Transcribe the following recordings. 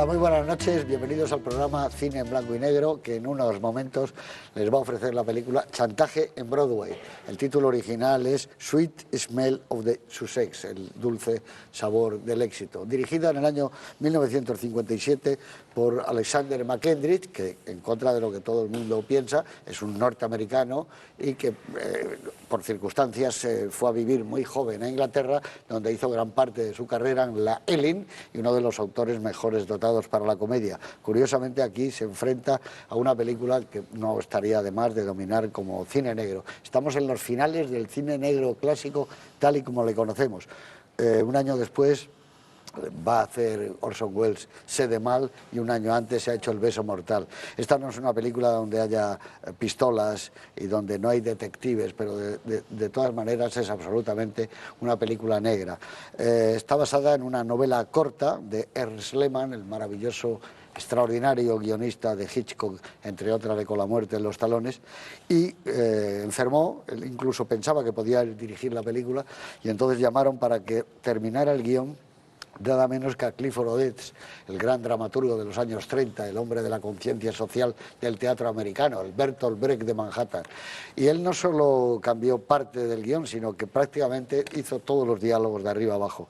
Hola, muy buenas noches, bienvenidos al programa Cine en Blanco y Negro, que en unos momentos les va a ofrecer la película Chantaje en Broadway. El título original es Sweet Smell of the Sussex, el dulce sabor del éxito. Dirigida en el año 1957 por Alexander McKendrick, que en contra de lo que todo el mundo piensa, es un norteamericano y que por circunstancias fue a vivir muy joven a Inglaterra, donde hizo gran parte de su carrera en la Ellen y uno de los autores mejores dotados para la comedia. Curiosamente aquí se enfrenta a una película que no estaría de más de dominar como cine negro. Estamos en los finales del cine negro clásico tal y como le conocemos. Un año después va a hacer Orson Welles Sede Mal y un año antes se ha hecho El beso mortal. Esta no es una película donde haya pistolas y donde no hay detectives, pero de todas maneras es absolutamente una película negra. Está basada en una novela corta de Ernst Lehmann, el maravilloso, extraordinario guionista de Hitchcock, entre otras de Con la muerte en los talones, y enfermó. Él incluso pensaba que podía dirigir la película y entonces llamaron para que terminara el guión nada menos que a Clifford Odets, el gran dramaturgo de los años 30, el hombre de la conciencia social del teatro americano, el Bertolt Brecht de Manhattan. Y él no solo cambió parte del guión, sino que prácticamente hizo todos los diálogos de arriba abajo.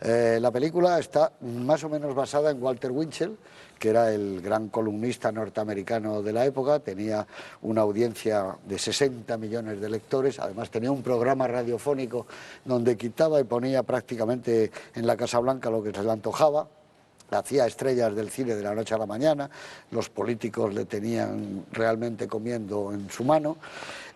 La película está más o menos basada en Walter Winchell, que era el gran columnista norteamericano de la época, tenía una audiencia de 60 millones de lectores, además tenía un programa radiofónico donde quitaba y ponía prácticamente en la Casa Blanca lo que se le antojaba. Hacía estrellas del cine de la noche a la mañana, los políticos le tenían realmente comiendo en su mano.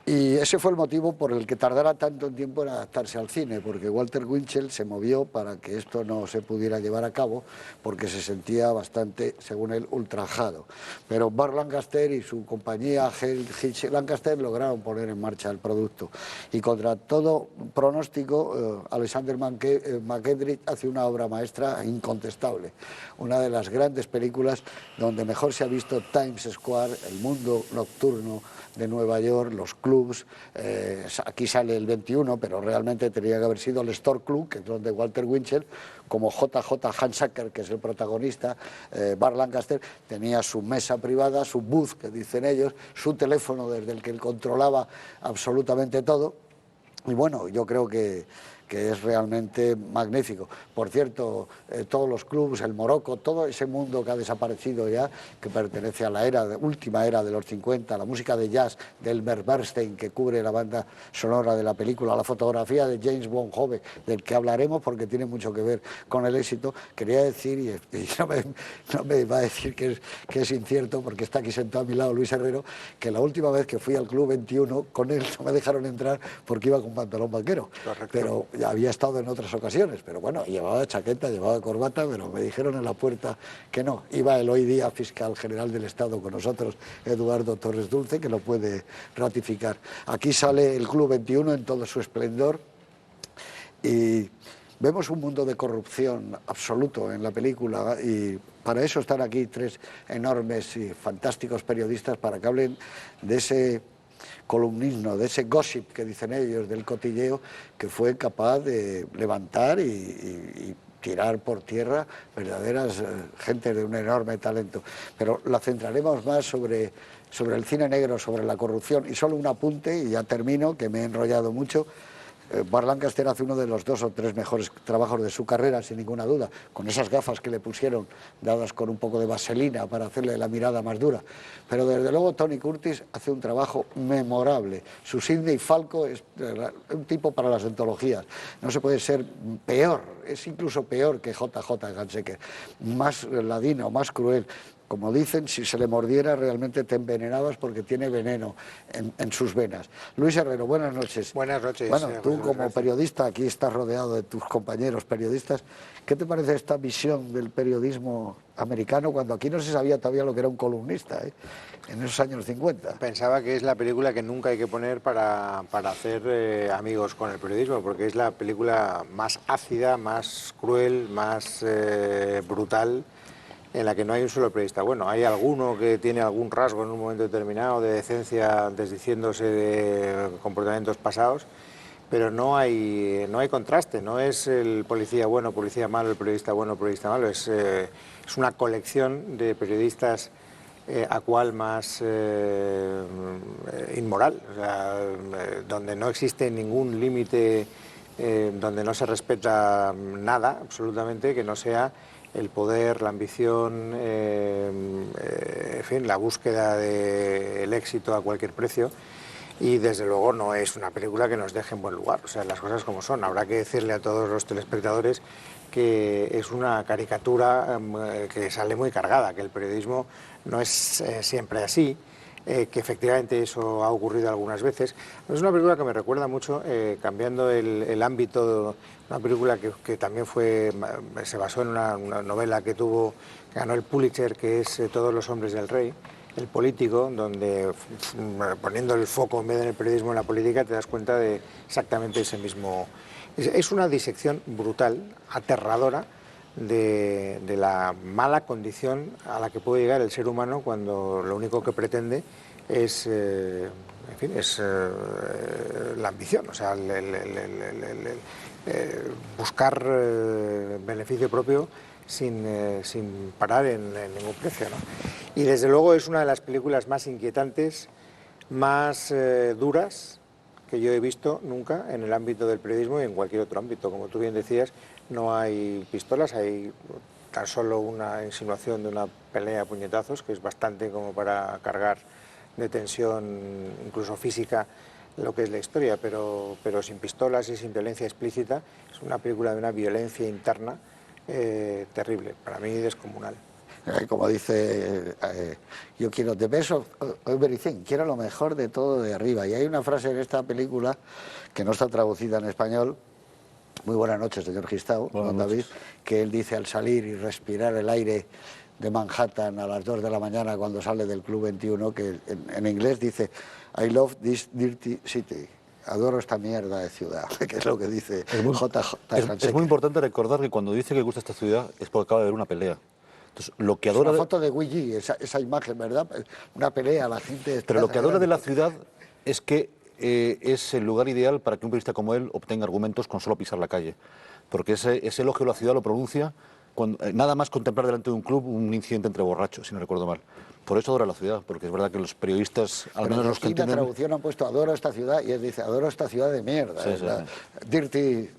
Y ese fue el motivo por el que tardara tanto tiempo en adaptarse al cine, porque Walter Winchell se movió para que esto no se pudiera llevar a cabo, porque se sentía bastante, según él, ultrajado. Pero Burt Lancaster y su compañía Hitch Lancaster lograron poner en marcha el producto. Y contra todo pronóstico, Alexander McKendrick hace una obra maestra incontestable. Una de las grandes películas donde mejor se ha visto Times Square, el mundo nocturno de Nueva York, los clubs. Aquí sale el 21, pero realmente tenía que haber sido el Store Club, que es donde Walter Winchell, como JJ Hansacker, que es el protagonista, Burt Lancaster, tenía su mesa privada, su booth, que dicen ellos, su teléfono desde el que él controlaba absolutamente todo. Y bueno, yo creo que es realmente magnífico. Por cierto, todos los clubs, el Morocco, todo ese mundo que ha desaparecido ya, que pertenece a la última era de los 50, la música de jazz de Elmer Bernstein, que cubre la banda sonora de la película, la fotografía de James Bond joven, del que hablaremos porque tiene mucho que ver con el éxito. Quería decir, y no me va a decir que es incierto, porque está aquí sentado a mi lado Luis Herrero, que la última vez que fui al Club 21, con él no me dejaron entrar porque iba con pantalón vaquero. Correcto. Pero ya había estado en otras ocasiones, pero bueno, llevaba chaqueta, llevaba corbata, pero me dijeron en la puerta que no. Iba el hoy día fiscal general del Estado con nosotros, Eduardo Torres Dulce, que lo puede ratificar. Aquí sale el Club 21 en todo su esplendor y vemos un mundo de corrupción absoluto en la película, y para eso están aquí tres enormes y fantásticos periodistas para que hablen de ese columnismo, de ese gossip que dicen ellos, del cotilleo, que fue capaz de levantar y tirar por tierra verdaderas gentes de un enorme talento. Pero la centraremos más sobre el cine negro, sobre la corrupción. Y solo un apunte, y ya termino, que me he enrollado mucho. Burt Lancaster hace uno de los 2 o 3 mejores trabajos de su carrera, sin ninguna duda, con esas gafas que le pusieron, dadas con un poco de vaselina para hacerle la mirada más dura. Pero desde luego Tony Curtis hace un trabajo memorable. Su Sidney Falco es un tipo para las antologías. No se puede ser peor, es incluso peor que JJ Hansacker. Más ladino, más cruel. Como dicen, si se le mordiera realmente te envenenabas porque tiene veneno en sus venas. Luis Herrero, buenas noches. Buenas noches. Bueno, tú como periodista, aquí estás rodeado de tus compañeros periodistas. ¿Qué te parece esta visión del periodismo americano cuando aquí no se sabía todavía lo que era un columnista, en esos años 50? Pensaba que es la película que nunca hay que poner para hacer amigos con el periodismo, porque es la película más ácida, más cruel, más brutal, en la que no hay un solo periodista. Bueno, hay alguno que tiene algún rasgo en un momento determinado de decencia, desdiciéndose de comportamientos pasados, pero no hay contraste, no es el policía bueno, policía malo, el periodista bueno, periodista malo, es una colección de periodistas a cual más inmoral, o sea, donde no existe ningún límite, donde no se respeta nada, absolutamente, que no sea el poder, la ambición, en fin, la búsqueda del éxito a cualquier precio. Y desde luego no es una película que nos deje en buen lugar, o sea, las cosas como son. Habrá que decirle a todos los telespectadores que es una caricatura que sale muy cargada, que el periodismo no es siempre así, que efectivamente eso ha ocurrido algunas veces. Es una película que me recuerda mucho, cambiando el ámbito, una película que también se basó en una novela que ganó el Pulitzer, que es Todos los hombres del rey, el político, donde poniendo el foco en vez de en el periodismo en la política te das cuenta de exactamente ese mismo... Es una disección brutal, aterradora, de la mala condición a la que puede llegar el ser humano cuando lo único que pretende es, en fin, es la ambición, o sea, buscar beneficio propio sin parar en ningún precio, ¿no? Y desde luego es una de las películas más inquietantes, más duras que yo he visto nunca en el ámbito del periodismo y en cualquier otro ámbito. Como tú bien decías, no hay pistolas, hay tan solo una insinuación de una pelea a puñetazos, que es bastante como para cargar de tensión, incluso física, lo que es la historia, pero sin pistolas y sin violencia explícita. Es una película de una violencia interna terrible, para mí descomunal. Como dice, yo quiero the best of everything, quiero lo mejor de todo de arriba. Y hay una frase en esta película que no está traducida en español. Muy buenas noches, señor Gistau, don David, que él dice al salir y respirar el aire de Manhattan a las 2 de la mañana cuando sale del Club 21, que en inglés dice I love this dirty city. Adoro esta mierda de ciudad, que es lo que dice JJ. Es muy importante recordar que cuando dice que gusta esta ciudad es porque acaba de ver una pelea. Entonces, lo que adora... Es una foto de Ouija, esa imagen, ¿verdad? Una pelea, la gente... Pero lo que adora de la ciudad es que es el lugar ideal para que un periodista como él obtenga argumentos con solo pisar la calle. Porque ese elogio de la ciudad lo pronuncia nada más contemplar delante de un club un incidente entre borrachos, si no recuerdo mal. Por eso adora la ciudad, porque es verdad que los periodistas, al menos los que entienden... En la traducción han puesto adoro esta ciudad y él dice adoro esta ciudad de mierda. Sí, sí, dirty...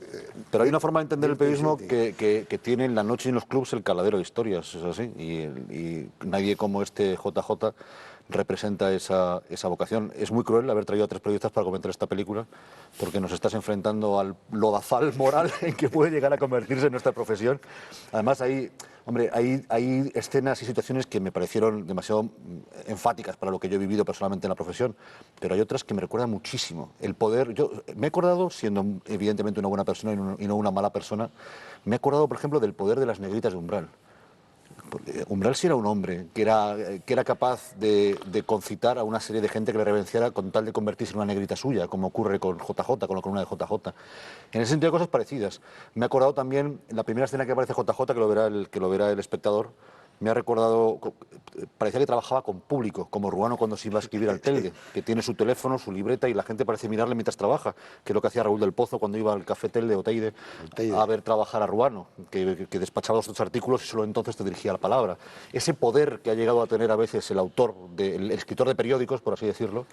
Pero hay una forma de entender el periodismo que tiene en la noche y en los clubs el caladero de historias, es así. Y nadie como este JJ representa esa vocación. Es muy cruel haber traído a 3 periodistas para comentar esta película, porque nos estás enfrentando al lodazal moral en que puede llegar a convertirse en nuestra profesión. Además, hay escenas y situaciones que me parecieron demasiado enfáticas para lo que yo he vivido personalmente en la profesión, pero hay otras que me recuerdan muchísimo. El poder, yo me he acordado, siendo evidentemente una buena persona y no una mala persona, me he acordado, por ejemplo, del poder de las negritas de Umbral. Umbral sí era un hombre que era capaz de concitar a una serie de gente que le reverenciara con tal de convertirse en una negrita suya, como ocurre con JJ, con la columna de JJ. En ese sentido hay cosas parecidas. Me he acordado también, en la primera escena que aparece JJ, que lo verá el espectador, me ha recordado, parecía que trabajaba con público, como Ruano cuando se iba a escribir al Telde, que tiene su teléfono, su libreta y la gente parece mirarle mientras trabaja, que es lo que hacía Raúl del Pozo cuando iba al Café Telde o Teide a ver trabajar a Ruano, que despachaba los otros artículos y solo entonces te dirigía la palabra. Ese poder que ha llegado a tener a veces el autor, el escritor de periódicos, por así decirlo,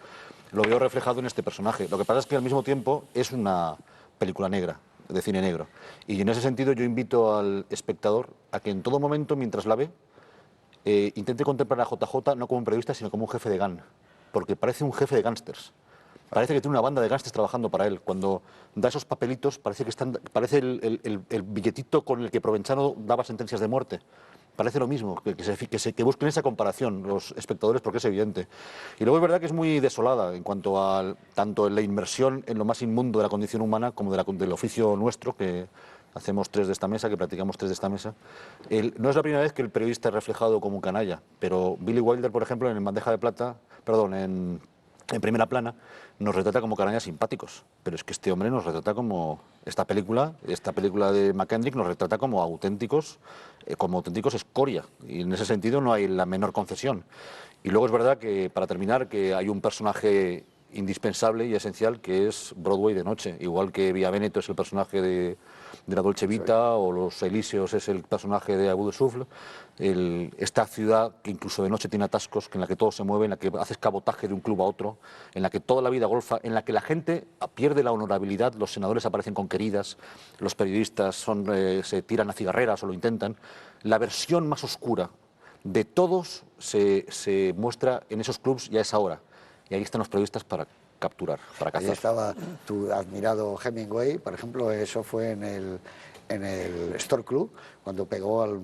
lo veo reflejado en este personaje. Lo que pasa es que al mismo tiempo es una película negra, de cine negro. Y en ese sentido yo invito al espectador a que en todo momento, mientras la ve, intente contemplar a JJ no como un periodista, sino como un jefe de gang, porque parece un jefe de gángsters. Parece que tiene una banda de gángsters trabajando para él. Cuando da esos papelitos, parece el billetito con el que Provenzano daba sentencias de muerte. Parece lo mismo, que busquen esa comparación los espectadores, porque es evidente. Y luego es verdad que es muy desolada en cuanto a tanto la inmersión en lo más inmundo de la condición humana como del oficio nuestro, que hacemos 3 de esta mesa, que practicamos 3 de esta mesa. No es la primera vez que el periodista es reflejado como un canalla, pero Billy Wilder, por ejemplo, en Bandeja de Plata, en Primera Plana, nos retrata como canallas simpáticos, pero es que este hombre nos retrata como esta película de McKendrick nos retrata como auténticos escoria, y en ese sentido no hay la menor concesión. Y luego es verdad que, para terminar, que hay un personaje indispensable y esencial que es Broadway de noche, igual que Via Veneto es el personaje de la Dolce Vita o Los Elíseos es el personaje de Abu de Souffle. Esta ciudad que incluso de noche tiene atascos, en la que todo se mueve, en la que haces cabotaje de un club a otro, en la que toda la vida golfa, en la que la gente pierde la honorabilidad, los senadores aparecen con queridas, los periodistas se tiran a cigarreras o lo intentan. La versión más oscura de todos se muestra en esos clubs y a esa hora. Y ahí están los periodistas para capturar, para cazar. Ahí estaba tu admirado Hemingway, por ejemplo, eso fue en el Store Club, cuando pegó al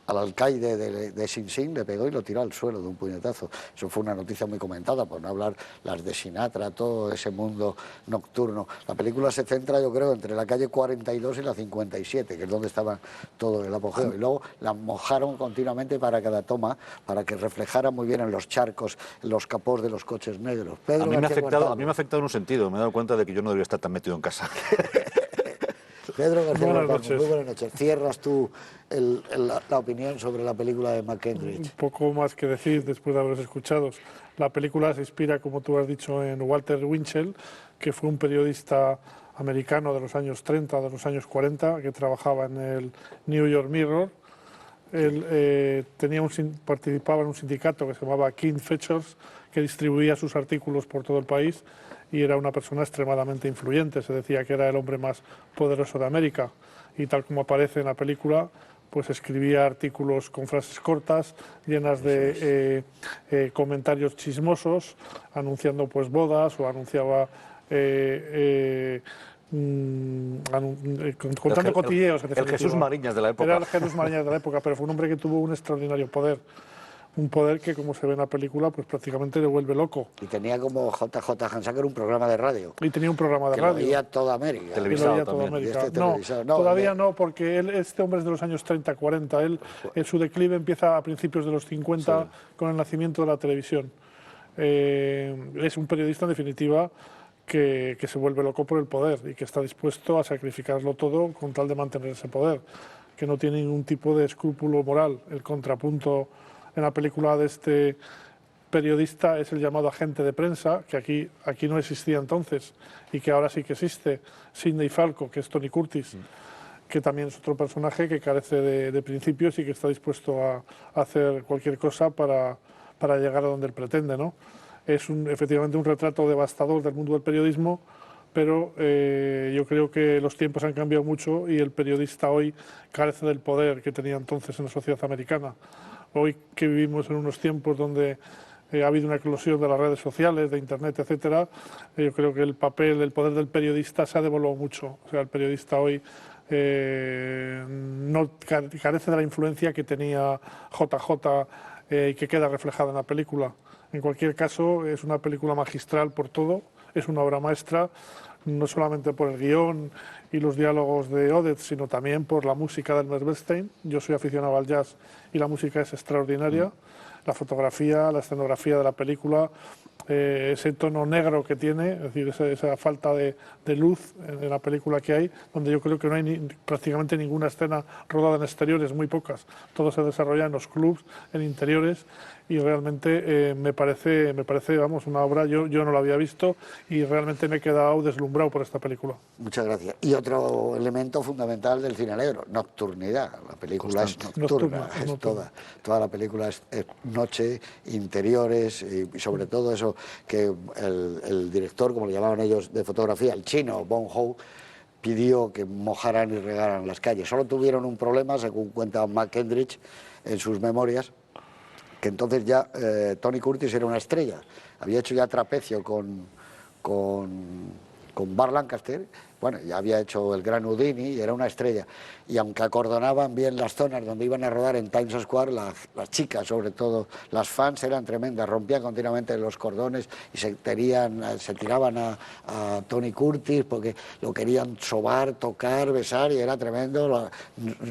alcaide de Sing Sing, le pegó y lo tiró al suelo de un puñetazo. Eso fue una noticia muy comentada, por no hablar las de Sinatra, todo ese mundo nocturno. La película se centra, yo creo, entre la calle 42 y la 57, que es donde estaba todo el apogeo. Y luego la mojaron continuamente para cada toma, para que reflejara muy bien en los charcos, en los capós de los coches negros. Pedro a mí me ha García afectado en un sentido, me he dado cuenta de que yo no debería estar tan metido en casa. Pedro García Buenas Guarcano, noches. muy buenas noches. Cierras tú la opinión sobre la película de McKendrick. Un poco más que decir después de haberos escuchado. La película se inspira, como tú has dicho, en Walter Winchell, que fue un periodista americano de los años 30, de los años 40, que trabajaba en el New York Mirror. Él participaba en un sindicato que se llamaba King Features, que distribuía sus artículos por todo el país, y era una persona extremadamente influyente. Se decía que era el hombre más poderoso de América, y tal como aparece en la película, pues escribía artículos con frases cortas, llenas de comentarios chismosos, anunciando pues bodas, o anunciaba contando cotilleos. El Jesús Mariñas de la época. Era el Jesús Mariñas de la época, pero fue un hombre que tuvo un extraordinario poder. Un poder que, como se ve en la película, pues prácticamente le vuelve loco. Y tenía como JJ Hansacker un programa de radio. Y tenía un programa de Que radio. lo veía toda América. Televisado Y lo veía toda también. América. Y este No, televisado. No, todavía el- no, porque este hombre es de los años 30, 40. Su declive empieza a principios de los 50 con el nacimiento de la televisión. Es un periodista, en definitiva, que se vuelve loco por el poder y que está dispuesto a sacrificarlo todo con tal de mantener ese poder, que no tiene ningún tipo de escrúpulo moral. El contrapunto en la película de este periodista es el llamado agente de prensa, que aquí no existía entonces y que ahora sí que existe, Sidney Falco, que es Tony Curtis, que también es otro personaje que carece de principios y que está dispuesto a hacer cualquier cosa para llegar a donde él pretende, ¿no? Es efectivamente un retrato devastador del mundo del periodismo, pero yo creo que los tiempos han cambiado mucho y el periodista hoy carece del poder que tenía entonces en la sociedad americana. Hoy que vivimos en unos tiempos donde ha habido una eclosión de las redes sociales, de Internet, etcétera, yo creo que el poder del periodista se ha devaluado mucho. O sea, el periodista hoy no carece de la influencia que tenía JJ y que queda reflejada en la película. En cualquier caso, es una película magistral por todo, es una obra maestra, no solamente por el guión y los diálogos de Oded, sino también por la música de Elmer Bernstein. Yo soy aficionado al jazz y la música es extraordinaria. La fotografía, la escenografía de la película, ese tono negro que tiene, es decir, esa falta de luz en la película que hay, donde yo creo que no hay prácticamente ninguna escena rodada en exteriores, muy pocas. Todo se desarrolla en los clubs, en interiores, y realmente me parece, vamos, una obra, yo no la había visto y realmente me he quedado deslumbrado por esta película. Muchas gracias. Y otro elemento fundamental del cine negro, nocturnidad. La película es nocturna, toda la película es noche, interiores y sobre todo eso que el director, como le llamaban ellos de fotografía, el chino, Bong Joon, pidió que mojaran y regaran las calles. Solo tuvieron un problema, según cuenta McKendrick en sus memorias, que entonces ya Tony Curtis era una estrella. Había hecho ya trapecio con Burt Lancaster, bueno, ya había hecho el Gran Houdini y era una estrella. Y aunque acordonaban bien las zonas donde iban a rodar en Times Square, las chicas, sobre todo las fans, eran tremendas, rompían continuamente los cordones y se tiraban a Tony Curtis porque lo querían sobar, tocar, besar, y era tremendo,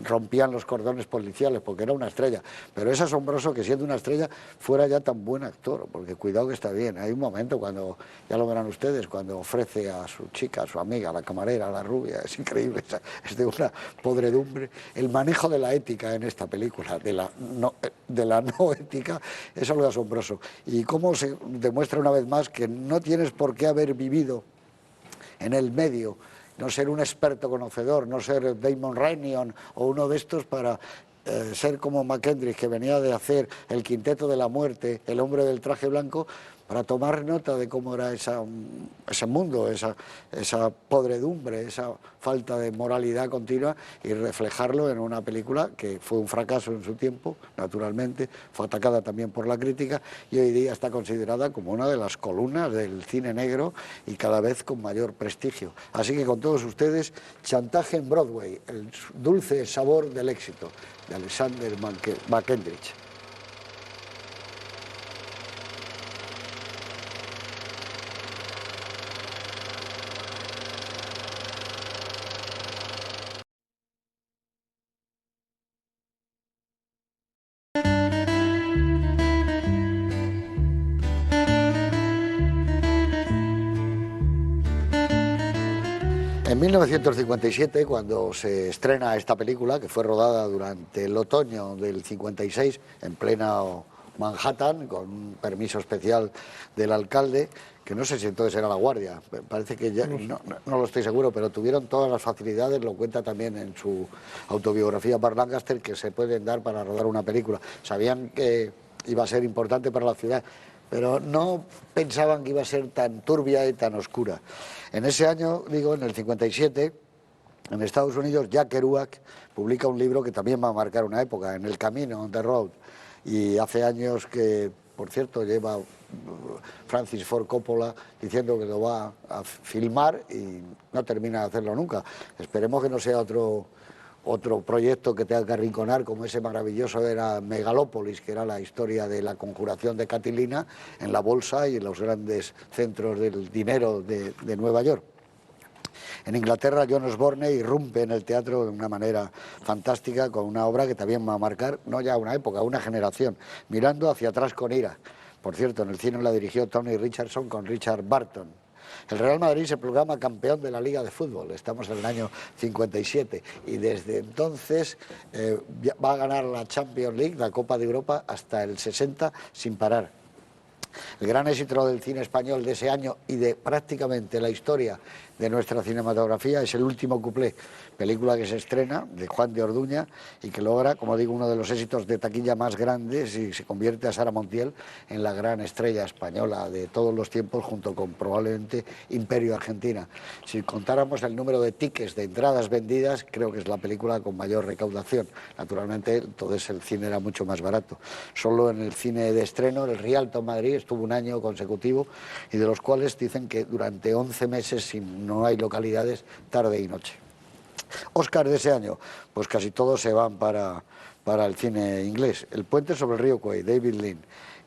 rompían los cordones policiales porque era una estrella. Pero es asombroso que siendo una estrella fuera ya tan buen actor, porque cuidado que está bien. Hay un momento cuando, ya lo verán ustedes, cuando ofrece a su chica, a su amiga, la camarera, la rubia, es increíble, es de una podredumbre. El manejo de la ética en esta película, de la no ética, es algo asombroso. Y cómo se demuestra una vez más que no tienes por qué haber vivido en el medio, no ser un experto conocedor, no ser Damon Runyon o uno de estos para ser como McKendrick, que venía de hacer El Quinteto de la Muerte, El hombre del traje blanco, para tomar nota de cómo era ese mundo, esa podredumbre, esa falta de moralidad continua, y reflejarlo en una película que fue un fracaso en su tiempo, naturalmente, fue atacada también por la crítica y hoy día está considerada como una de las columnas del cine negro y cada vez con mayor prestigio. Así que con todos ustedes, Chantaje en Broadway, el dulce sabor del éxito, de Alexander McKendrick. En 1957, cuando se estrena esta película, que fue rodada durante el otoño del 56, en pleno Manhattan, con un permiso especial del alcalde, que no sé si entonces era la Guardia, parece que ya, no lo estoy seguro, pero tuvieron todas las facilidades, lo cuenta también en su autobiografía Burt Lancaster, que se pueden dar para rodar una película. Sabían que iba a ser importante para la ciudad, pero no pensaban que iba a ser tan turbia y tan oscura. En ese año, digo, en el 57, en Estados Unidos, Jack Kerouac publica un libro que también va a marcar una época, En el camino, on the road, y hace años que, por cierto, lleva Francis Ford Coppola diciendo que lo va a filmar y no termina de hacerlo nunca. Esperemos que no sea otro proyecto que tenga que arrinconar, como ese maravilloso era Megalópolis, que era la historia de la conjuración de Catilina en la bolsa y en los grandes centros del dinero de Nueva York. En Inglaterra, John Osborne irrumpe en el teatro de una manera fantástica con una obra que también va a marcar, no ya una época, una generación, Mirando hacia atrás con ira. Por cierto, en el cine la dirigió Tony Richardson con Richard Burton. El Real Madrid se proclama campeón de la Liga de Fútbol, estamos en el año 57, y desde entonces va a ganar la Champions League, la Copa de Europa, hasta el 60 sin parar. El gran éxito del cine español de ese año y de prácticamente la historia de nuestra cinematografía es El último cuplé, película que se estrena de Juan de Orduña y que logra, como digo, uno de los éxitos de taquilla más grandes y se convierte a Sara Montiel en la gran estrella española de todos los tiempos, junto con probablemente Imperio Argentina. Si contáramos el número de tickets, de entradas vendidas, creo que es la película con mayor recaudación. Naturalmente, entonces el cine era mucho más barato. Solo en el cine de estreno, el Rialto en Madrid, estuvo un año consecutivo y de los cuales dicen que durante 11 meses, si no hay localidades, tarde y noche. Oscar de ese año, pues casi todos se van para el cine inglés. El puente sobre el río Kwai, David Lean,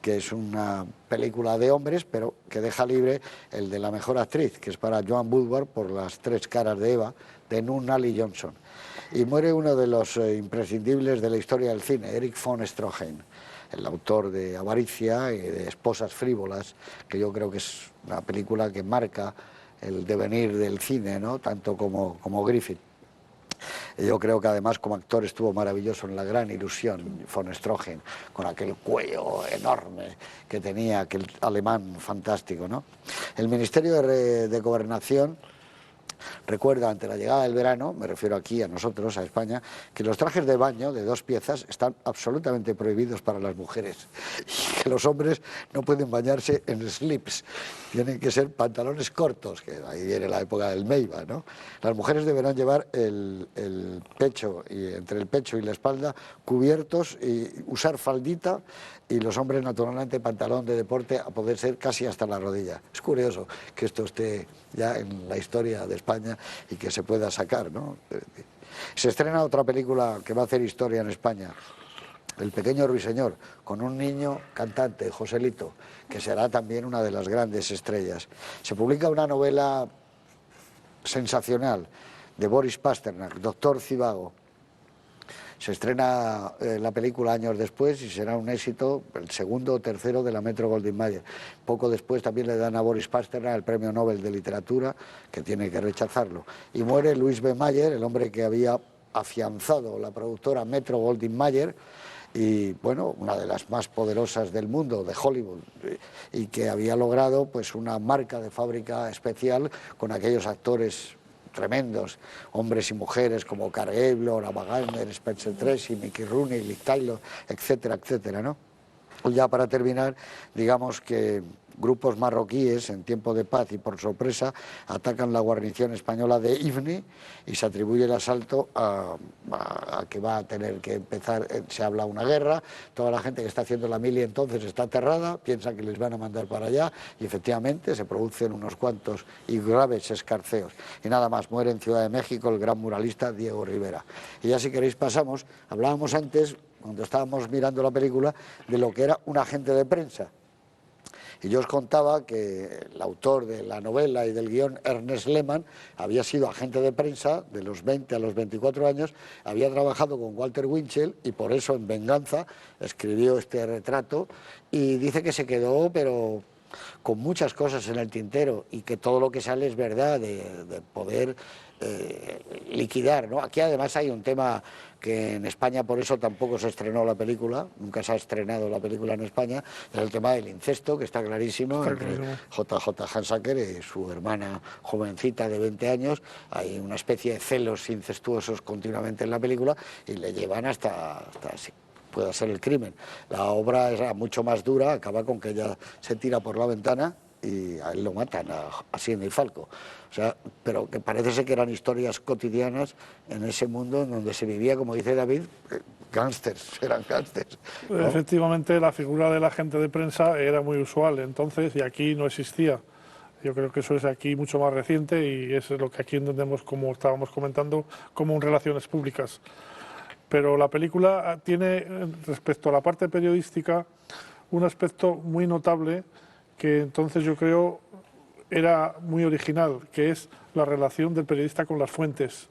que es una película de hombres, pero que deja libre el de la mejor actriz, que es para Joan Woodward por Las tres caras de Eva, de Nunnally Johnson. Y muere uno de los imprescindibles de la historia del cine, Erich von Stroheim, el autor de Avaricia y de Esposas frívolas, que yo creo que es una película que marca el devenir del cine, ¿no? Tanto como Griffith. Yo creo que además como actor estuvo maravilloso en La gran ilusión, von Stroheim, con aquel cuello enorme que tenía, aquel alemán fantástico, ¿no? El Ministerio de Gobernación recuerda ante la llegada del verano, me refiero aquí a nosotros, a España, que los trajes de baño de 2 piezas están absolutamente prohibidos para las mujeres y que los hombres no pueden bañarse en slips, tienen que ser pantalones cortos, que ahí viene la época del Meiba, ¿no? Las mujeres deberán llevar el pecho, y entre el pecho y la espalda, cubiertos y usar faldita, y los hombres naturalmente pantalón de deporte a poder ser casi hasta la rodilla. Es curioso que esto esté ya en la historia de España y que se pueda sacar, ¿no? Se estrena otra película que va a hacer historia en España, El pequeño ruiseñor, con un niño cantante, Joselito, que será también una de las grandes estrellas. Se publica una novela sensacional de Boris Pasternak, Doctor Zhivago, Se estrena la película años después y será un éxito, el segundo o tercero de la Metro-Goldwyn-Mayer. Poco después también le dan a Boris Pasternak el Premio Nobel de Literatura, que tiene que rechazarlo. Y muere Louis B. Mayer, el hombre que había afianzado la productora Metro-Goldwyn-Mayer, y bueno, una de las más poderosas del mundo, de Hollywood, y que había logrado pues una marca de fábrica especial con aquellos actores tremendos, hombres y mujeres como Carl Gable, Ava Gardner, Spencer Tracy, Mickey Rooney, Liv Tyler, etcétera, etcétera, ¿no? Ya para terminar, digamos que grupos marroquíes en tiempo de paz y por sorpresa atacan la guarnición española de Ifni y se atribuye el asalto a que va a tener que empezar, se habla una guerra, toda la gente que está haciendo la mili entonces está aterrada, piensa que les van a mandar para allá y efectivamente se producen unos cuantos y graves escarceos. Y nada más, muere en Ciudad de México el gran muralista Diego Rivera. Y ya si queréis pasamos, hablábamos antes, cuando estábamos mirando la película, de lo que era un agente de prensa. Y yo os contaba que el autor de la novela y del guión, Ernest Lehmann, había sido agente de prensa de los 20 a los 24 años, había trabajado con Walter Winchell y por eso en venganza escribió este retrato y dice que se quedó, pero con muchas cosas en el tintero y que todo lo que sale es verdad, de poder liquidar, ¿no? Aquí además hay un tema que en España por eso tampoco se estrenó la película, nunca se ha estrenado la película en España, es el tema del incesto, que está clarísimo, entre JJ Hansacker y su hermana jovencita de 20 años, hay una especie de celos incestuosos continuamente en la película y le llevan hasta sí, pueda ser el crimen. La obra era mucho más dura, acaba con que ella se tira por la ventana y a él lo matan, a Sidney Falco. O sea, pero que parece ser que eran historias cotidianas en ese mundo en donde se vivía, como dice David, gángsters, eran gángsters, ¿no? Efectivamente, la figura del agente de prensa era muy usual entonces y aquí no existía. Yo creo que eso es aquí mucho más reciente y es lo que aquí entendemos, como estábamos comentando, como un relaciones públicas. Pero la película tiene, respecto a la parte periodística, un aspecto muy notable que entonces yo creo era muy original, que es la relación del periodista con las fuentes.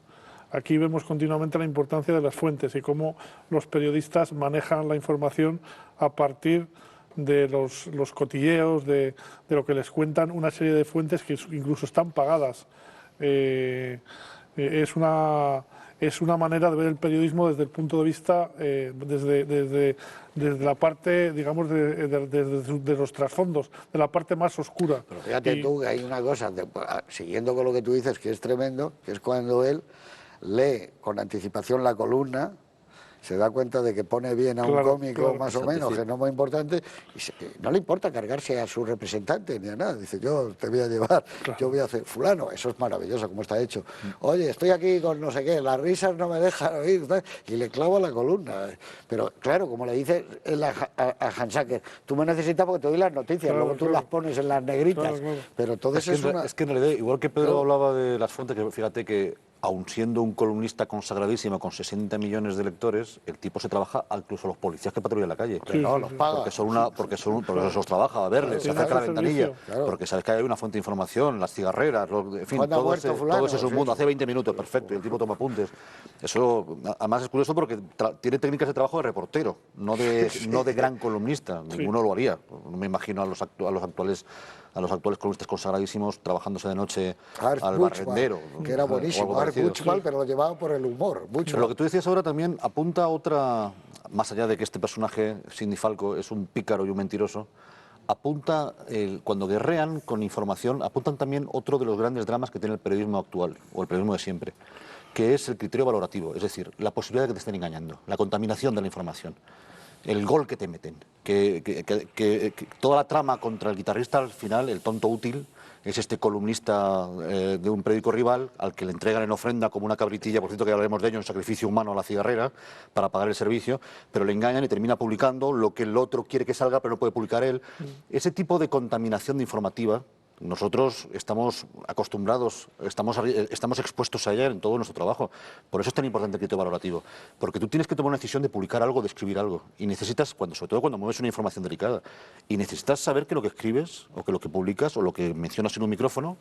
Aquí vemos continuamente la importancia de las fuentes y cómo los periodistas manejan la información a partir de los cotilleos, de lo que les cuentan una serie de fuentes que incluso están pagadas. Es una manera de ver el periodismo desde el punto de vista, desde la parte, digamos, de los trasfondos, de la parte más oscura. Pero fíjate tú que hay una cosa, siguiendo con lo que tú dices, que es tremendo, que es cuando él lee con anticipación la columna, se da cuenta de que pone bien a un cómico más o menos, que no es muy importante, y no le importa cargarse a su representante ni a nada. Dice, yo te voy a llevar, yo voy a hacer fulano. Eso es maravilloso, como está hecho. Oye, estoy aquí con no sé qué, las risas no me dejan oír, ¿sabes? Y le clava la columna. Pero claro, como le dice él a Hansacker, tú me necesitas porque te doy las noticias, luego tú las pones en las negritas. Pero todo eso es que en realidad, igual que Pedro hablaba de las fuentes, que fíjate que aun siendo un columnista consagradísimo con 60 millones de lectores, el tipo se trabaja incluso a los policías que patrullan la calle. Sí, no, los paga. Porque eso los trabaja a verles, se acerca a la ventanilla, porque sabes que hay una fuente de información, las cigarreras, en fin, todo ese es un mundo. Hace 20 minutos, perfecto, y el tipo toma apuntes. Eso, además es curioso porque tiene técnicas de trabajo de reportero, no de gran columnista. Ninguno lo haría. No me imagino a los actuales columnistas consagradísimos trabajándose de noche al barrendero. Que era buenísimo, Art Buchmal, pero lo llevaba por el humor. Pero lo que tú decías ahora también apunta a otra, más allá de que este personaje, Sidney Falco, es un pícaro y un mentiroso, apunta, cuando guerrean con información, apuntan también otro de los grandes dramas que tiene el periodismo actual, o el periodismo de siempre, que es el criterio valorativo, es decir, la posibilidad de que te estén engañando, la contaminación de la información. El gol que te meten, que toda la trama contra el guitarrista al final, el tonto útil, es este columnista de un periódico rival al que le entregan en ofrenda como una cabritilla, por cierto que hablaremos de ello, un sacrificio humano a la cigarrera para pagar el servicio, pero le engañan y termina publicando lo que el otro quiere que salga pero no puede publicar él. Ese tipo de contaminación de informativa, nosotros estamos acostumbrados, estamos expuestos a ella en todo nuestro trabajo. Por eso es tan importante el criterio valorativo. Porque tú tienes que tomar una decisión de publicar algo, de escribir algo. Y necesitas, sobre todo cuando mueves una información delicada, y necesitas saber que lo que escribes, o que lo que publicas, o lo que mencionas en un micrófono,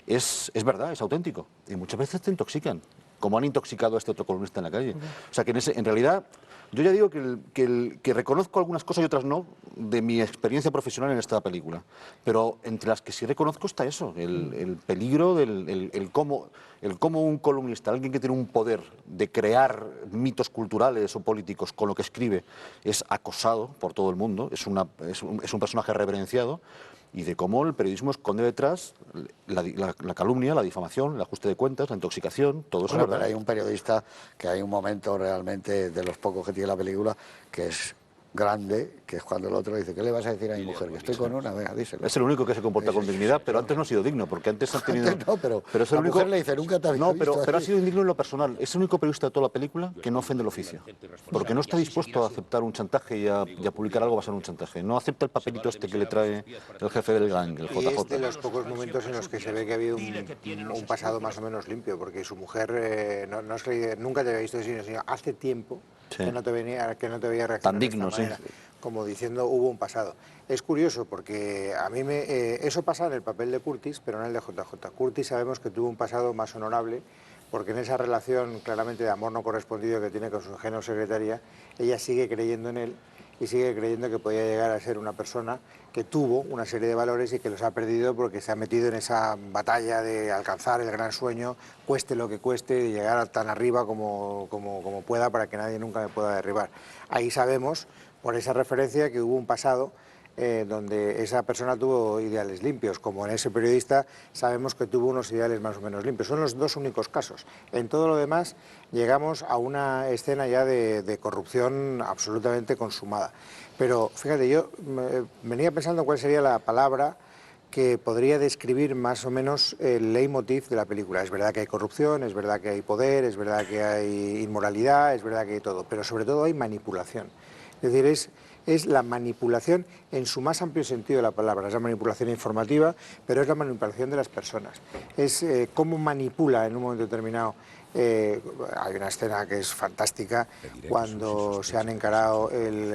es verdad, es auténtico. Y muchas veces te intoxican como han intoxicado a este otro columnista en la calle. O sea, que en realidad, yo ya digo que reconozco algunas cosas y otras no de mi experiencia profesional en esta película, pero entre las que sí reconozco está eso, el peligro, el cómo un columnista, alguien que tiene un poder de crear mitos culturales o políticos con lo que escribe, es acosado por todo el mundo, es un personaje reverenciado, y de cómo el periodismo esconde detrás la calumnia, la difamación, el ajuste de cuentas, la intoxicación, todo eso. Bueno, pero hay un periodista que hay un momento realmente de los pocos que tiene la película que es grande, que es cuando el otro dice, ¿qué le vas a decir a mi mujer? Que estoy con una, venga, díselo. Es el único que se comporta con dignidad, pero antes no ha sido digno, porque antes ha tenido... Antes no, pero es el la único... mujer le dice, nunca te has No, visto pero ha así. sido indigno en lo personal. Es el único periodista de toda la película que no ofende el oficio, porque no está dispuesto a aceptar un chantaje y a publicar algo basado en un chantaje. No acepta el papelito este que le trae el jefe del gang, el Y es JJ. de los pocos momentos en los que se ve que ha habido un pasado más o menos limpio, porque su mujer no es que nunca te había visto así, sino hace tiempo Sí. que no te veía reaccionar Tan de esta digno, sí. manera, como diciendo hubo un pasado. Es curioso porque a mí eso pasa en el papel de Curtis, pero no en el de JJ. Curtis sabemos que tuvo un pasado más honorable, porque en esa relación claramente de amor no correspondido que tiene con su ingeniero secretaria, ella sigue creyendo en él y sigue creyendo que podía llegar a ser una persona que tuvo una serie de valores y que los ha perdido porque se ha metido en esa batalla de alcanzar el gran sueño, cueste lo que cueste, y llegar tan arriba como pueda para que nadie nunca me pueda derribar. Ahí sabemos, por esa referencia, que hubo un pasado donde esa persona tuvo ideales limpios, como en ese periodista sabemos que tuvo unos ideales más o menos limpios. Son los dos únicos casos. En todo lo demás llegamos a una escena ya de corrupción absolutamente consumada. Pero fíjate, yo venía pensando cuál sería la palabra que podría describir más o menos el leitmotiv de la película. Es verdad que hay corrupción, es verdad que hay poder, es verdad que hay inmoralidad, es verdad que hay todo, pero sobre todo hay manipulación. Es decir, es la manipulación en su más amplio sentido de la palabra. Es la manipulación informativa, pero es la manipulación de las personas. Es cómo manipula en un momento determinado. Hay una escena que es fantástica cuando se han encarado el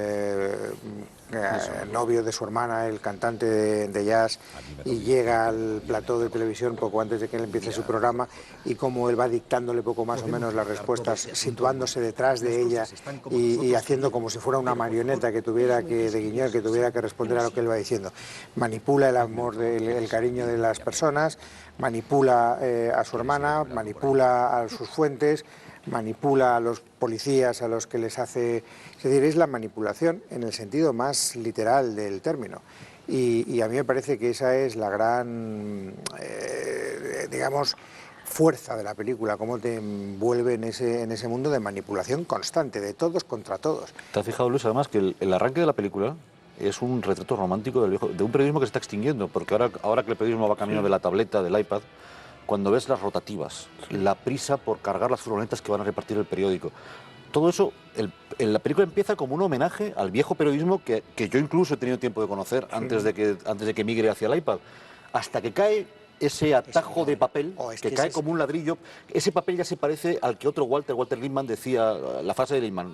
novio de su hermana, el cantante de jazz, y llega al plató de televisión poco antes de que él empiece su programa, y cómo él va dictándole poco más o menos las respuestas, situándose detrás de ella y haciendo como si fuera una marioneta que tuviera que, de Guiñol, que tuviera que responder a lo que él va diciendo. Manipula el amor, el cariño de las personas, manipula a su hermana, manipula a sus fuentes, manipula a los policías a los que les hace... Es decir, es la manipulación en el sentido más literal del término. Y a mí me parece que esa es la gran, digamos, fuerza de la película, cómo te envuelve en ese mundo de manipulación constante, de todos contra todos. ¿Te has fijado, Luis, además, que el arranque de la película es un retrato romántico de un periodismo que se está extinguiendo? Porque ahora que el periodismo va camino de la tableta, del iPad, cuando ves las rotativas, la prisa por cargar las furgonetas que van a repartir el periódico, todo eso, la película empieza como un homenaje al viejo periodismo que yo incluso he tenido tiempo de conocer antes de que migre hacia el iPad, hasta que cae ese atajo de papel que cae como un ladrillo. Ese papel ya se parece al que otro Walter Lippmann decía, la frase de Lippmann,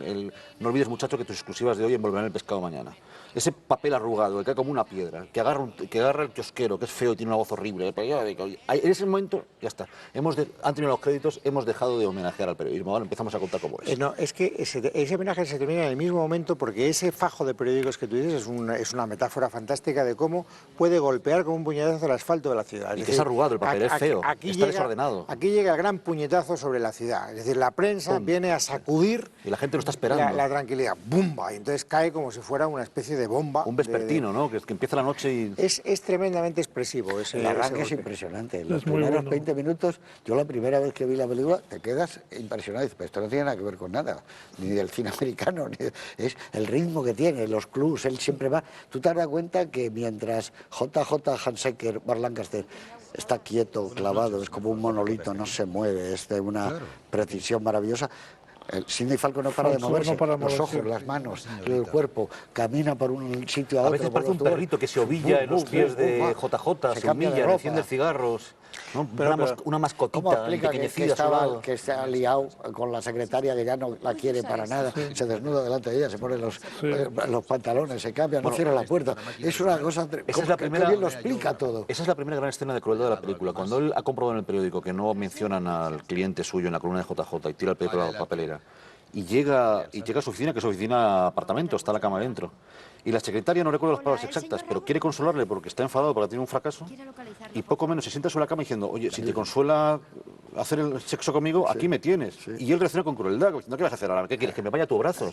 no olvides, muchacho, que tus exclusivas de hoy envolverán el pescado mañana. Ese papel arrugado, que cae como una piedra, que agarra el kiosquero, que es feo y tiene una voz horrible. En ese momento, ya está. Han tenido los créditos, hemos dejado de homenajear al periodismo. Ahora empezamos a contar cómo es. No, es que ese homenaje se termina en el mismo momento, porque ese fajo de periódicos que tú dices es una metáfora fantástica de cómo puede golpear con un puñetazo el asfalto de la ciudad. Y que es arrugado el papel, es feo, está desordenado. Aquí llega el gran puñetazo sobre la ciudad. Es decir, la prensa viene a sacudir... Y la gente lo está esperando. La tranquilidad. ¡Bumba! Y entonces cae como si fuera una especie de bomba. Un vespertino, ¿no? Que empieza la noche y... Es tremendamente expresivo. El arranque es impresionante. Los Es muy primeros bueno. 20 minutos, yo la primera vez que vi la película, te quedas impresionado. Dices, pero esto no tiene nada que ver con nada, ni del cine americano, es el ritmo que tiene, los clubs, él siempre va. Tú te das cuenta que mientras JJ Hansecker, Burt Lancaster, está quieto, clavado, es como un monolito, no se mueve, es de una precisión maravillosa. El Sidney Falco no para de moverse, no para de los moverse. ojos, las manos, el cuerpo, camina por un sitio a otro. A veces parece un por otro. perrito que se ovilla en los pies de JJ, se cambia de humilla, ropa. enciende cigarros. ¿no? Pero- Una mascotita ¿Cómo explica que pequeñecilla a su lado. que se ha liado con la secretaria, que ya no la quiere para nada, se desnuda delante de ella, se pone los pantalones, se cambia, no cierra la puerta? Es una cosa... Esa es la primera, que bien lo explica todo. Esa es la primera gran escena de crueldad de la película. Cuando él ha comprobado en el periódico que no mencionan al cliente suyo en la columna de JJ y tira el periódico a la papelera, y llega a su oficina, que es su oficina apartamento, está la cama dentro. Y la secretaria, no recuerdo las palabras exactas, pero quiere consolarle porque está enfadado porque tiene un fracaso. Y poco menos se sienta sobre la cama diciendo, oye, si te consuela hacer el sexo conmigo, aquí me tienes. Y él reacciona con crueldad, diciendo, ¿qué vas a hacer ahora? ¿Qué quieres? ¿Que me vaya a tus brazos?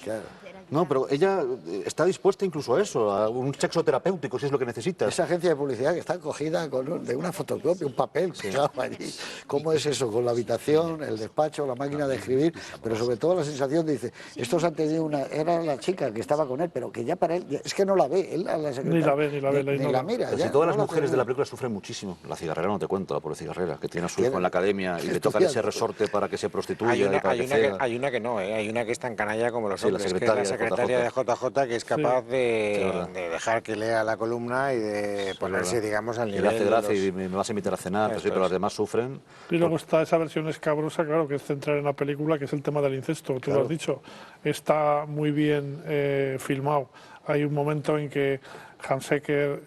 No, pero ella está dispuesta incluso a eso, a un sexo terapéutico, si es lo que necesitas. Esa agencia de publicidad que está cogida de una fotocopia, un papel pegado allí. ¿Cómo es eso? Con la habitación, el despacho, la máquina de escribir, pero sobre todo la sensación de, dice, estos han tenido era la chica que estaba con él, pero que ya para él, es que no la ve, él a la secretaria. Ni la mira. Pero ya, si todas las no mujeres de la la película sufren muchísimo. La cigarrera no te cuento, la pobre cigarrera, que tiene a su hijo Tiene- en la academia y le tocan ese resorte para que se prostituya y para que ceda. Hay una que no, hay una que es tan canalla como los Sí, la hombres, que es la secretaria de secretaria de JJ, que es capaz Sí, de verdad. dejar que lea la columna y de ponerse, verdad. digamos, al Y nivel le hace de gracia los- y me vas a invitar a cenar, Eso sí, pero es. las demás sufren. Y luego está esa versión escabrosa, claro, que es central en la película, que es el tema del incesto, tú lo has dicho. Está muy bien filmado. Hay un momento en que Hansecker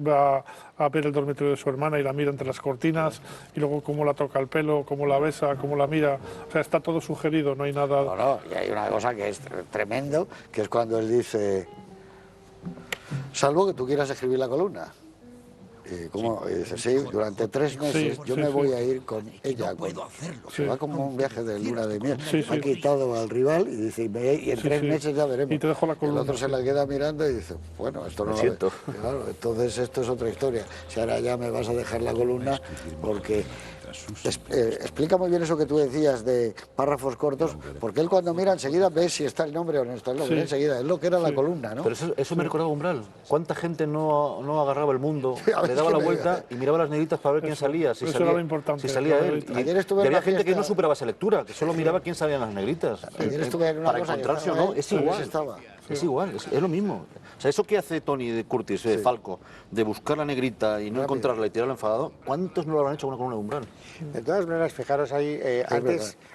va a ver el dormitorio de su hermana y la mira entre las cortinas, y luego cómo la toca el pelo, cómo la besa, cómo la mira. O sea, está todo sugerido, no hay nada... No, y hay una cosa que es tremendo, que es cuando él dice, salvo que tú quieras escribir la columna. Y, ¿cómo? Y dice, sí, durante 3 meses yo me voy a ir con ella. Se va como un viaje de luna de miel. Ha quitado al rival y dice, y en 3 meses ya veremos. Y te dejo la columna. El otro se la queda mirando y dice, bueno, esto no Lo lo siento. ve. Claro, entonces esto es otra historia. Si ahora ya me vas a dejar la columna, porque explica muy bien eso que tú decías de párrafos cortos, porque él cuando mira enseguida ve si está el nombre o no está el nombre, enseguida, es lo que era la columna, ¿no? Pero eso me recordaba Umbral. ¿Cuánta gente no agarraba el mundo, Sí, a ver, le daba es la que vuelta y miraba las negritas para ver quién salía? Si eso salía, era lo importante, si salía la él. negrita. Y, Ayer estuve y en había una gente que fiesta- no superaba esa lectura, que solo miraba quién salía en las negritas. Ayer estuve en una Para cosa que encontrarse o estaba no, él, es y igual. estaba. Es igual, es lo mismo. O sea, eso que hace Tony de Curtis, de Falco, de buscar la negrita y no encontrarla y tirarla enfadado, ¿cuántos no lo habrán hecho con una columna de Umbral? De todas maneras, fijaros ahí,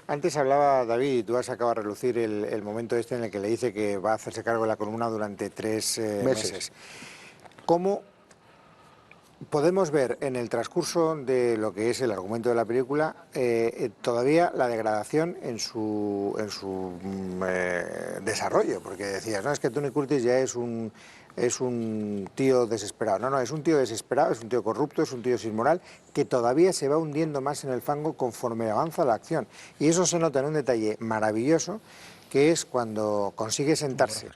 antes hablaba David, y tú has sacado a relucir el momento este en el que le dice que va a hacerse cargo de la columna durante 3 meses. ¿Cómo podemos ver en el transcurso de lo que es el argumento de la película todavía la degradación en su desarrollo? Porque decías, no, es que Tony Curtis ya es un tío desesperado. No, es un tío desesperado, es un tío corrupto, es un tío sin moral, que todavía se va hundiendo más en el fango conforme avanza la acción. Y eso se nota en un detalle maravilloso, que es cuando consigue sentarse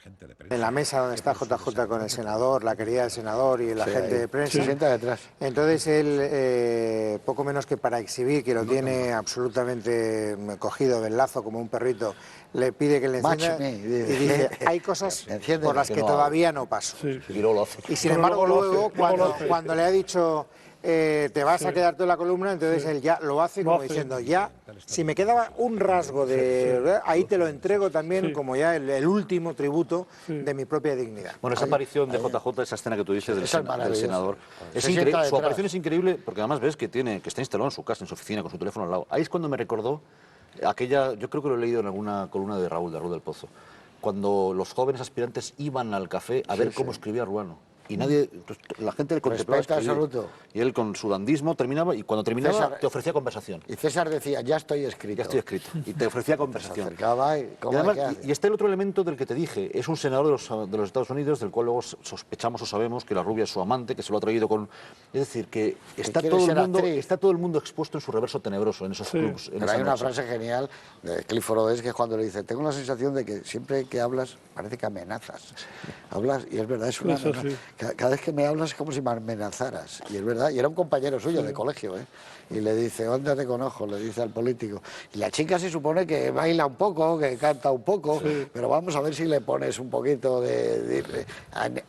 en la mesa donde está JJ con el senador, la querida del senador y el agente de prensa. Se sienta detrás. Entonces él, poco menos que para exhibir que lo tiene absolutamente cogido del lazo como un perrito, le pide que le encienda Match me, y dice, hay cosas Enciende, por las que todavía no paso. Sí. Y luego lo hace. Y sin Pero embargo luego lo luego, hace, luego lo hace. cuando le ha dicho te vas a quedar toda la columna, entonces él ya lo hace como diciendo, ya, si me quedaba un rasgo de... ahí te lo entrego también como ya el último tributo de mi propia dignidad. Bueno, esa aparición de JJ, esa escena que tú dices del, Esa es del maravillosa. senador, Se es sienta increíble. Su detrás. aparición es increíble porque además ves que está instalado en su casa, en su oficina, con su teléfono al lado. Ahí es cuando me recordó aquella, yo creo que lo he leído en alguna columna de Raúl del Pozo, cuando los jóvenes aspirantes iban al café a ver cómo escribía Ruano. Y nadie, pues, la gente le contemplaba Respeto escribir. absoluto. Y él con su dandismo terminaba, y cuando terminaba César- te ofrecía conversación. Y César decía, ya estoy escrito. Ya estoy escrito. Y te ofrecía Se conversación. acercaba y, Y, ¿cómo además, hay que hacer? y está el otro elemento del que te dije, es un senador de los Estados Unidos, del cual luego sospechamos o sabemos que la rubia es su amante, que se lo ha traído con... Es decir, que está quiere todo, ser actriz. está todo el mundo expuesto en su reverso tenebroso, en esos clubs. En Pero esa hay una noche. frase genial de Clifford Odets, que es cuando le dice, tengo la sensación de que siempre que hablas parece que amenazas. Hablas, y es verdad, es una Eso amenaza. sí. Cada vez que me hablas es como si me amenazaras. Y es verdad, y era un compañero suyo de colegio, ¿eh? Y le dice, óndate con ojo, le dice al político. Y la chica se supone que baila un poco, que canta un poco, pero vamos a ver si le pones un poquito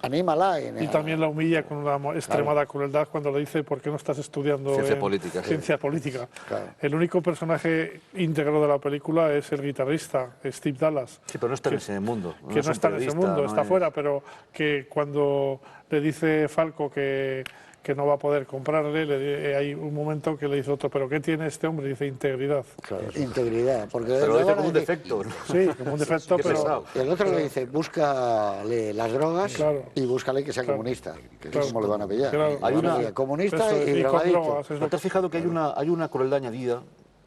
anímala. Y también la humilla con una extremada crueldad cuando le dice ¿por qué no estás estudiando Ciencia en política, sí. ciencia política? Claro. El único personaje íntegro de la película es el guitarrista, Steve Dallas. Sí, pero no está en ese mundo. Que es no un está en ese periodista, mundo, no está es- fuera, pero que cuando le dice Falco que que no va a poder comprarle, hay un momento que le dice otro, ¿pero qué tiene este hombre? Dice integridad. Claro, integridad. Porque Pero lo le dice van a como un decir- defecto, ¿no? Sí, como un defecto, Qué pero... pesado. Y el otro le dice, búscale las drogas Claro. y búscale que sea Claro. comunista. Que Claro. es como le van a pillar. Claro. Le van a Hay una- pillar comunista Eso, y con drogadicto. drogas, es ¿No lo te has fijado que hay una crueldad añadida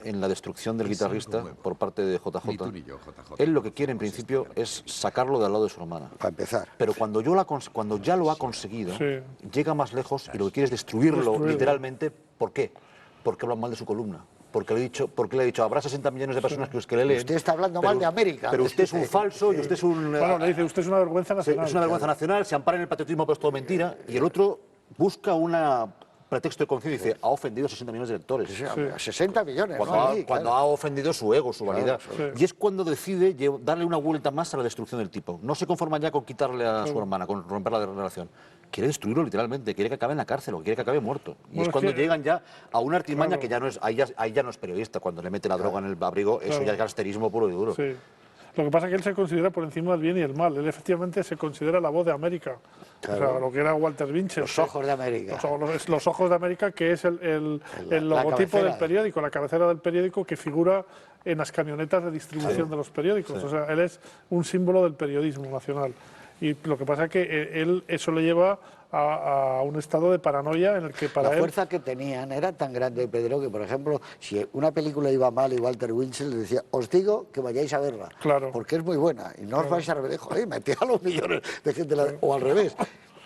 en la destrucción del guitarrista por parte de JJ? Ni tú ni yo, JJ. Él lo que quiere en principio es sacarlo del lado de su hermana. Para empezar. Pero cuando ya lo ha conseguido, Sí. llega más lejos y lo que quiere es destruirlo, Destruirlo. literalmente. ¿Por qué? Porque hablan mal de su columna. Porque le he dicho, habrá 60 millones de personas que le leen. Usted está hablando pero- mal de América. Pero usted es un falso y usted es un... Bueno, le dice, usted es una vergüenza Sí, nacional. es una vergüenza nacional, se ampara en el patriotismo, pero es todo mentira. Y el otro busca un pretexto de conciencia y dice, ha ofendido a 60 millones de lectores. Sí, a 60 millones. Cuando, ¿no? ha, Ahí, cuando claro. ha ofendido su ego, su vanidad. sí. Y es cuando decide darle una vuelta más a la destrucción del tipo. No se conforma ya con quitarle a su hermana, con romper la relación. Quiere destruirlo literalmente, quiere que acabe en la cárcel o quiere que acabe muerto. Y Bueno, es es cuando que- llegan ya a una artimaña Claro. que ya no es, ahí ya no es periodista, cuando le mete la droga en el abrigo, eso Claro. ya es gangsterismo puro y duro. Sí. Lo que pasa es que él se considera por encima del bien y el mal. Él efectivamente se considera la voz de América. Claro. O sea, lo que era Walter Winchell. Los ojos de América. Los ojos de América, que es el La logotipo cabecera. del periódico, la cabecera del periódico que figura en las camionetas de distribución de los periódicos. O sea, él es un símbolo del periodismo nacional. Y lo que pasa es que él eso le lleva a un estado de paranoia en el que para La él... fuerza que tenían era tan grande, Pedro, que por ejemplo, si una película iba mal y Walter Winchell le decía, os digo que vayáis a verla, Claro. porque es muy buena, y no os vais a rever, joder, metía a los millones de gente, o al revés.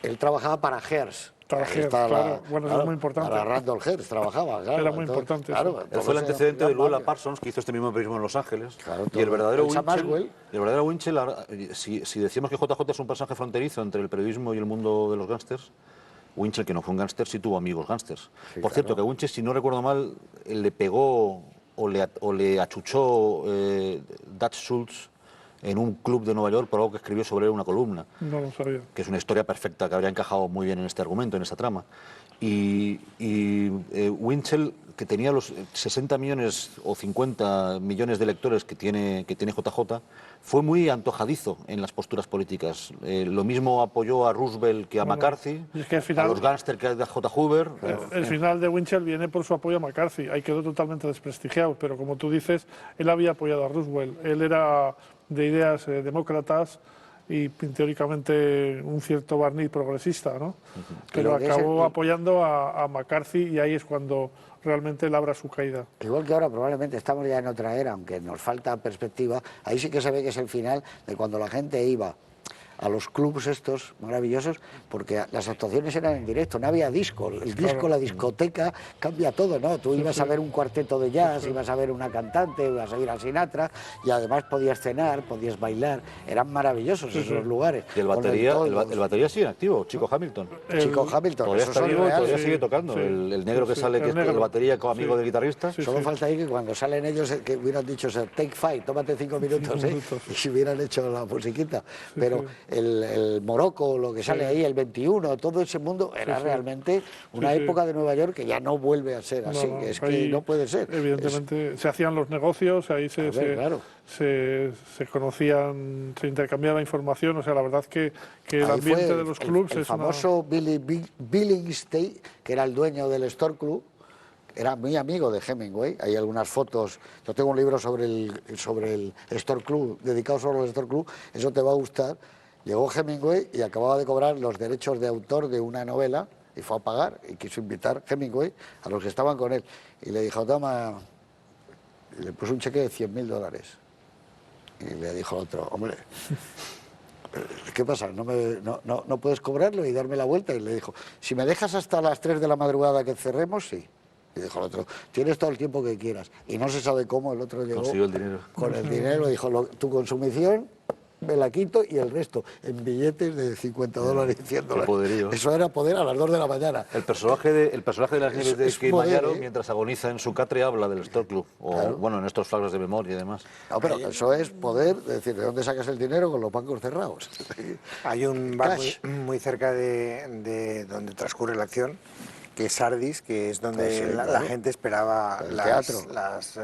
Él trabajaba para Hearst. Para Ahí Hearst, está claro. Bueno, eso es muy importante. Para Randall Hearst trabajaba, claro. Era muy importante Claro, eso. Él todo fue el ese antecedente de gran Luella mafia. Parsons, que hizo este mismo periodismo en Los Ángeles. Claro, y todo. el verdadero Elsa Winchell, Maxwell. y el verdadero Winchell, si decimos que JJ es un personaje fronterizo entre el periodismo y el mundo de los gángsters, Winchell, que no fue un gángster, sí tuvo amigos gángsters. Sí, Por cierto, claro. que Winchell, si no recuerdo mal, le pegó o le achuchó Dutch Schultz en un club de Nueva York por algo que escribió sobre él una columna, No lo sabía. que es una historia perfecta que habría encajado muy bien en este argumento, en esta trama. Y Winchell, que tenía los 60 millones o 50 millones de lectores que tiene JJ, fue muy antojadizo en las posturas políticas. Lo mismo apoyó a Roosevelt que a McCarthy, y es que al final- a los gángsters que a J. Hoover. El final de Winchell viene por su apoyo a McCarthy. Ahí quedó totalmente desprestigiado, pero como tú dices, él había apoyado a Roosevelt. Él era de ideas demócratas y teóricamente un cierto barniz progresista, ¿no? Pero Lo que es acabó el- apoyando a McCarthy y ahí es cuando realmente labra su caída. Igual que ahora probablemente estamos ya en otra era, aunque nos falta perspectiva, ahí sí que se ve que es el final de cuando la gente iba a los clubs estos maravillosos, porque las actuaciones eran en directo, no había disco. El disco, la discoteca, cambia todo, ¿no? Tú ibas a ver un cuarteto de jazz, ibas a ver una cantante, ibas a ir a Sinatra, y además podías cenar, podías bailar. Eran maravillosos esos lugares. Y el Con batería, toldos. el batería sigue activo, Chico Hamilton. Chico Hamilton, Todavía esos está son vivo y reales. todavía sí, sigue tocando. sí. El negro que Sí, sale, el que es el negro. batería como amigo Sí. del guitarrista. Sí. Solo falta ahí que cuando salen ellos que hubieran dicho take 5, tómate 5 minutos, minutos. y si hubieran hecho la musiquita. Pero el Morocco, lo que sale ahí, el 21, todo ese mundo era realmente una sí. época de Nueva York que ya no vuelve a ser así, No, es que ahí, no puede ser. Evidentemente se hacían los negocios, ahí A ver, claro. se conocían, se intercambiaba información, o sea, la verdad que el Ahí ambiente fue de los clubs el es una... famoso Billingstone, que era el dueño del Store Club, era muy amigo de Hemingway. Hay algunas fotos. Yo tengo un libro sobre el Store Club, dedicado solo al Store Club. Eso te va a gustar. Llegó Hemingway y acababa de cobrar los derechos de autor de una novela y fue a pagar y quiso invitar Hemingway a los que estaban con él. Y le dijo, toma, y le puso un cheque de $100.000. Y le dijo el otro, hombre, ¿qué pasa? ¿No puedes cobrarlo y darme la vuelta? Y le dijo, si me dejas hasta las 3 de la madrugada que cerremos, sí. Y dijo el otro, tienes todo el tiempo que quieras. Y no se sabe cómo el otro llegó Consiguió el dinero. con el dinero. Dijo, tu consumición me la quito y el resto en billetes de $50 y $100. Qué poderío. Eso era poder a las 2 de la mañana. El personaje de las nieves de es Kate poder, Mayaro, ¿eh? mientras agoniza en su catre, habla del Store Club. O, Claro. bueno, en estos flagros de memoria y demás. No, pero eso es poder, es decir, ¿de dónde sacas el dinero con los bancos cerrados? Hay un bar Cash. muy cerca de donde transcurre la acción, que es Sardis, que es donde Sí, la claro. gente esperaba El teatro. las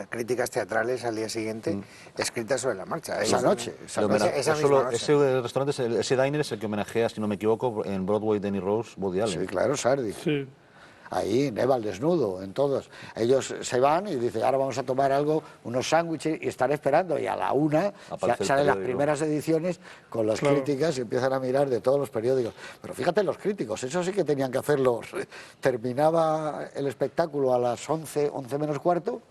críticas teatrales al día siguiente, escritas sobre la marcha. Esa Ellos- noche, esa Le homena- noche. esa eso misma lo- noche. ese restaurante, ese diner es el que homenajea, si no me equivoco, en Broadway, Danny Rose, Woody Allen. Sí, claro, Sardi. Sí. Ahí, Neva al desnudo, en todos. Ellos se van y dicen, ahora vamos a tomar algo, unos sándwiches, y estar esperando. Y a la una Aparece el salen las periódico. primeras ediciones con las Claro. críticas y empiezan a mirar de todos los periódicos. Pero fíjate, los críticos, eso sí que tenían que hacerlo. Terminaba el espectáculo a las 11, 11 menos cuarto.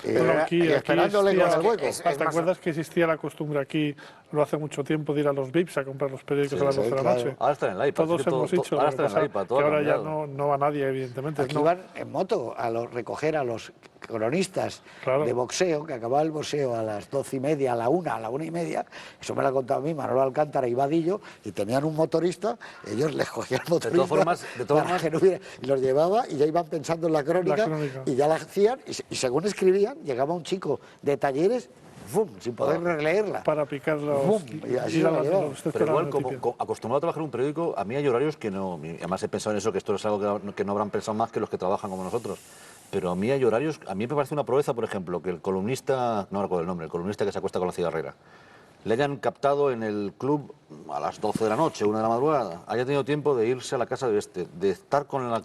Pero aquí esperándole con existía- el hueco. es- ¿Te más- acuerdas que existía la costumbre aquí, no hace mucho tiempo, de ir a los VIPs a comprar los periódicos Sí, a las sí, 12 de la claro. noche? Ahora está en el iPad. Todos es que todo- hemos dicho, ahora lo está que en pasa el iPad, todo que ha ahora ya cambiado. no va nadie, evidentemente. Aquí no. iban en moto a recoger a los cronistas Claro. de boxeo, que acababa el boxeo a las 12:30, a la 1:30. Eso me lo ha contado a mí Manolo Alcántara y Vadillo, y tenían un motorista, ellos les cogían el motorista todas para formas- que no hubiera- y los llevaba y ya iban pensando en la crónica, crónica. y ya la hacían, y según escribían, llegaba un chico de talleres, ¡fum!, sin poder releerla. Para picar los... Bum, y así ir a lo la- llevaba. los textos Pero de la igual, noticia. como acostumbrado a trabajar en un periódico, a mí hay horarios que no... y además he pensado en eso, que esto es algo que no habrán pensado más que los que trabajan como nosotros. Pero a mí hay horarios... A mí me parece una proeza, por ejemplo, que el columnista... No recuerdo el nombre, el columnista que se acuesta con la cigarrera. Le hayan captado en el club a las 12 de la noche, 1 de la madrugada. Haya tenido tiempo de irse a la casa de estar con la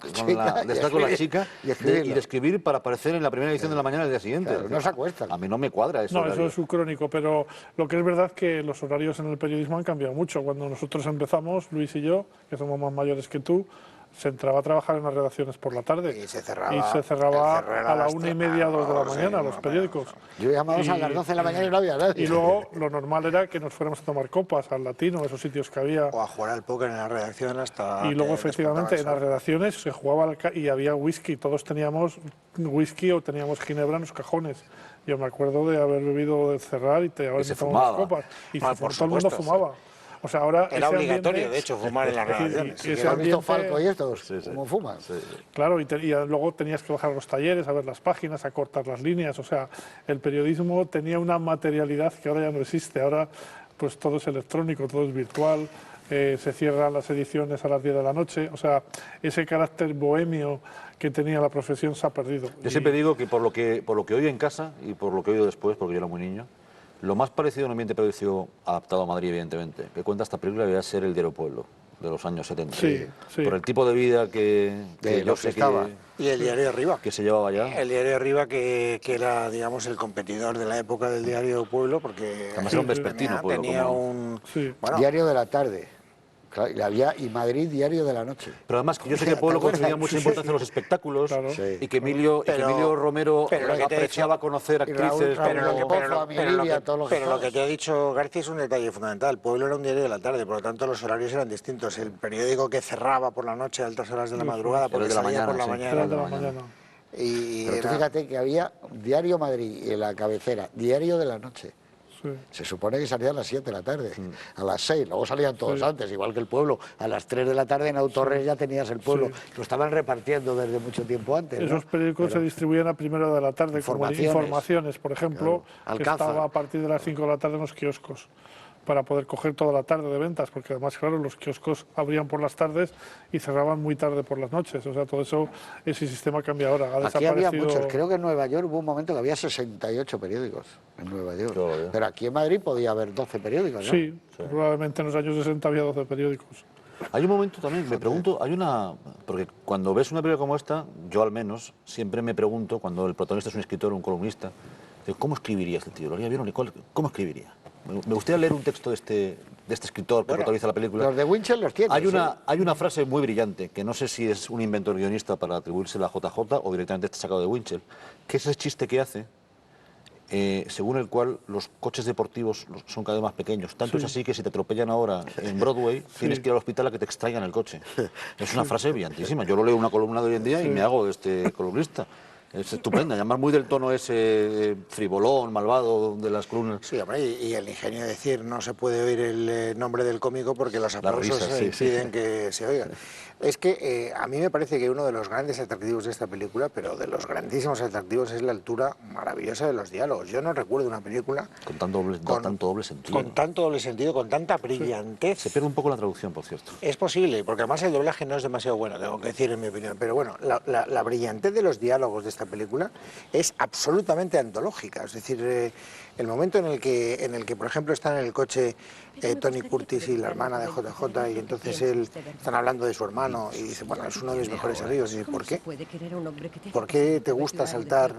chica y escribirla. y de escribir para aparecer en la primera edición de la mañana del día siguiente. Claro, no se acuestan. A mí no me cuadra eso. No, eso es su crónico, pero lo que es verdad es que los horarios en el periodismo han cambiado mucho. Cuando nosotros empezamos, Luis y yo, que somos más mayores que tú, se entraba a trabajar en las redacciones por la tarde. Y se cerraba- Y se cerraba el cerrar a a la las 1:30, 2 de la sí, mañana, los bueno, periódicos. Yo llamaba a las 12 de la mañana y no había nadie. Y luego lo normal era que nos fuéramos a tomar copas al Latino, esos sitios que había. O a jugar al póker en la redacción hasta... Y luego, que efectivamente, en despertaba las el sol. redacciones se jugaba y había whisky. Todos teníamos whisky o teníamos ginebra en los cajones. Yo me acuerdo de haber bebido de cerrar y de haber se tomado unas fumaba. copas. Y Ah, todo por el mundo supuesto, fumaba. O sea, ahora Era ese obligatorio, ambiente- de hecho, fumar en las Es decir, redacciones. y ese ¿Has visto ambiente- Falco y estos? Sí, sí. ¿Cómo fuman? Claro, y luego tenías que bajar a los talleres, a ver las páginas, a cortar las líneas. O sea, el periodismo tenía una materialidad que ahora ya no existe. Ahora, pues todo es electrónico, todo es virtual. Se cierran las ediciones a las 10 de la noche. O sea, ese carácter bohemio que tenía la profesión se ha perdido. Yo siempre digo que por lo que oí en casa y por lo que he oído después, porque yo era muy niño, lo más parecido a un ambiente periodístico adaptado a Madrid, evidentemente, que cuenta esta película, debía ser el Diario Pueblo, de los años 70. Sí, sí. Por el tipo de vida que yo los sé que estaba. Y el diario de arriba. que se llevaba ya. El diario de arriba que era, digamos, el competidor de la época del diario Pueblo, porque Además era un vespertino, Pueblo, tenía como- un... Sí. Bueno, Diario de la tarde. Claro, y Madrid, Diario de la noche. Pero además que yo sé que el pueblo ¿Te acuerdas? concedía mucha importancia a los espectáculos Claro. Sí. y que Emilio Romero pero lo que te he apreciaba dicho- conocer y Raúl- actrices Raúl como... Pozo, a mi Lidia, todos los pero lo que estados. te ha dicho García es un detalle fundamental. Pueblo era un diario de la tarde, por lo tanto los horarios eran distintos. El periódico que cerraba por la noche a altas horas de la madrugada, porque de la salía por mañana, la sí. Era mañana. de la mañana. Y Pero tú era- fíjate que había Diario Madrid y en la cabecera, Diario de la noche. Sí. Se supone que salía a las 7 de la tarde, a las 6, luego salían todos antes, igual que el pueblo. A las 3 de la tarde en Autorres ya tenías el pueblo. Lo estaban repartiendo desde mucho tiempo antes. ¿no? Esos periódicos se distribuían a primera de la tarde, como informaciones, por ejemplo, Claro. que Alcázar. estaba a partir de las 5 de la tarde en los kioscos, para poder coger toda la tarde de ventas, porque además, claro, los kioscos abrían por las tardes y cerraban muy tarde por las noches. O sea, todo eso, ese sistema cambia ahora. Ha Aquí había desaparecido. muchos. Creo que en Nueva York hubo un momento que había 68 periódicos en Nueva York. Claro, ya. Pero aquí en Madrid podía haber 12 periódicos, ¿no? Sí, probablemente en los años 60 había 12 periódicos. Hay un momento también, me pregunto, porque cuando ves una película como esta, yo al menos, siempre me pregunto, cuando el protagonista es un escritor o un columnista, digo, ¿cómo escribiría este tío? ¿Lo haría bien o no? ¿Cómo escribiría? Me gustaría leer un texto de este escritor que protagoniza la película. Los de Winchell los tienes. Hay una frase muy brillante, que no sé si es un inventor guionista para atribuírsela a JJ o directamente está sacado de Winchell, que es ese chiste que hace, según el cual los coches deportivos son cada vez más pequeños. Tanto es así que si te atropellan ahora en Broadway, tienes que ir al hospital a que te extraigan el coche. Es una frase brillantísima. Yo lo leo en una columna de hoy en día y me hago de este columnista. Es estupenda, llamar muy del tono ese frivolón, malvado de las columnas. Sí, hombre, y el ingenio de decir no se puede oír el nombre del cómico porque los aplausos risas, sí, sí. impiden que se oiga. Es que a mí me parece que uno de los grandes atractivos de esta película, pero de los grandísimos atractivos, es la altura maravillosa de los diálogos. Yo no recuerdo una película Con tanto doble sentido. con tanto doble sentido, con tanta brillantez. Se pierde un poco la traducción, por cierto. Es posible, porque además el doblaje no es demasiado bueno, tengo que decir en mi opinión. Pero bueno, la brillantez de los diálogos de esta película es absolutamente antológica. Es decir, el momento en el que, por ejemplo, están en el coche Tony Curtis y la hermana de JJ, y entonces están hablando de su hermano y dice, bueno, es uno de mis mejores amigos. Y dice, ¿por qué? ¿Por qué te gusta saltar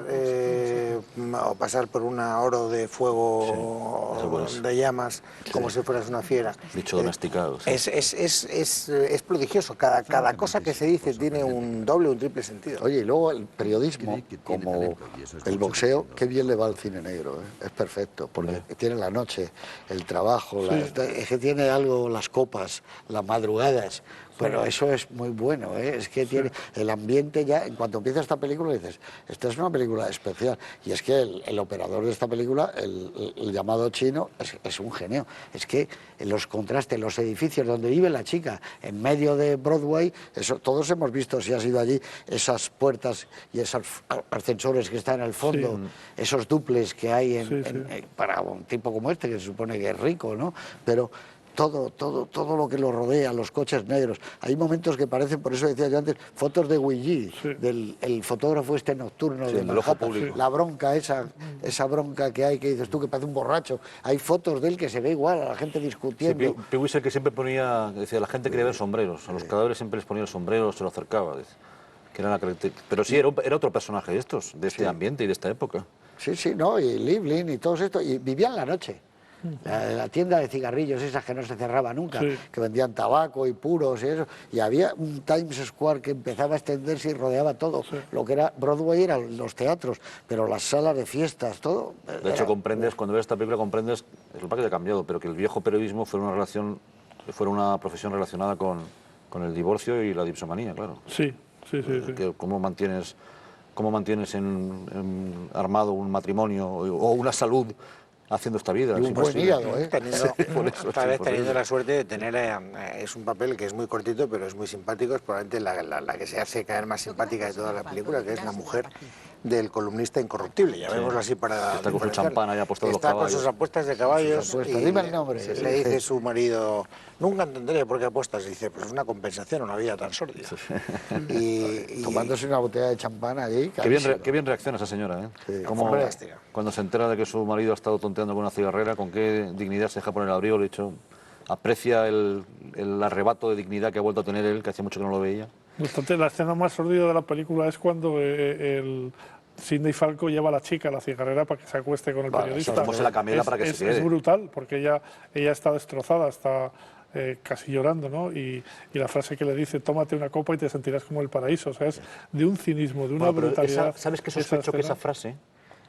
o pasar por un oro de fuego, de llamas, como si fueras una fiera? Dicho domesticado. Sí. Es prodigioso. Cada cosa que se dice tiene un doble o un triple sentido. Oye, y luego el periodismo, como el boxeo, qué bien le va al cine negro, ¿eh? Es perfecto, porque tiene la noche, el trabajo, es que tiene algo, las copas, las madrugadas, pero eso es muy bueno, ¿eh? Es que tiene el ambiente ya, en cuanto empieza esta película dices, esta es una película especial, y es que el operador de esta película, el llamado chino, es un genio, es que los contrastes, los edificios donde vive la chica, en medio de Broadway, eso, todos hemos visto, si has ido allí, esas puertas y esos ascensores que están en el fondo, esos duples que hay para un tipo como este, que se supone que es rico, ¿no? Pero todo lo que lo rodea, los coches negros. Hay momentos que parecen, por eso decía yo antes, fotos de Willy, del fotógrafo este nocturno de Manhattan, la bronca, esa bronca que hay, que dices tú, que parece un borracho. Hay fotos de él que se ve igual, a la gente discutiendo. Sí, Pee Wee es el que siempre ponía, decía, la gente quería ver sombreros, a los cadáveres siempre les ponía el sombrero, se lo acercaba, dice, que era la característica. Pero sí, era otro personaje de estos, de este ambiente y de esta época. Sí, no, y Livlin y todos estos, y vivían la noche. La tienda de cigarrillos, esas que no se cerraba nunca, que vendían tabaco y puros y eso, y había un Times Square que empezaba a extenderse y rodeaba todo. Lo que era Broadway eran los teatros, pero las salas de fiestas, todo. De hecho, comprendes, cuando ves esta película, comprendes, es lo que ha cambiado, pero que el viejo periodismo fuera una profesión relacionada con el divorcio y la dipsomanía, claro. Sí. ¿Cómo mantienes armado un matrimonio o una salud haciendo esta vida? Y un buen hígado, ¿eh? Teniendo la suerte de tener, es un papel que es muy cortito, pero es muy simpático, es probablemente la que se hace caer más simpática de toda la película, que es la mujer del columnista incorruptible, llamémoslo así para... Está con su champán ahí apostado los caballos. Está con sus apuestas de caballos. Dime el nombre. Le dice su marido, nunca entenderé por qué apuestas. Y dice, pues es una compensación a una vida tan sórdida. Tomándose una botella de champán allí. Qué bien reacciona esa señora, ¿eh? Cuando se entera de que su marido ha estado tonteando con una cigarrera, con qué dignidad se deja poner el abrigo, le he dicho, aprecia el arrebato de dignidad que ha vuelto a tener él, que hacía mucho que no lo veía. La escena más sordida de la película es cuando Sidney Falco lleva a la chica a la cigarrera para que se acueste con el periodista. Como se la camela para que se quede. Es brutal, porque ella está destrozada, está casi llorando, ¿no? Y la frase que le dice, tómate una copa y te sentirás como el paraíso. O sea, es de un cinismo, de una brutalidad. ¿Sabes qué sospecho? Que esa frase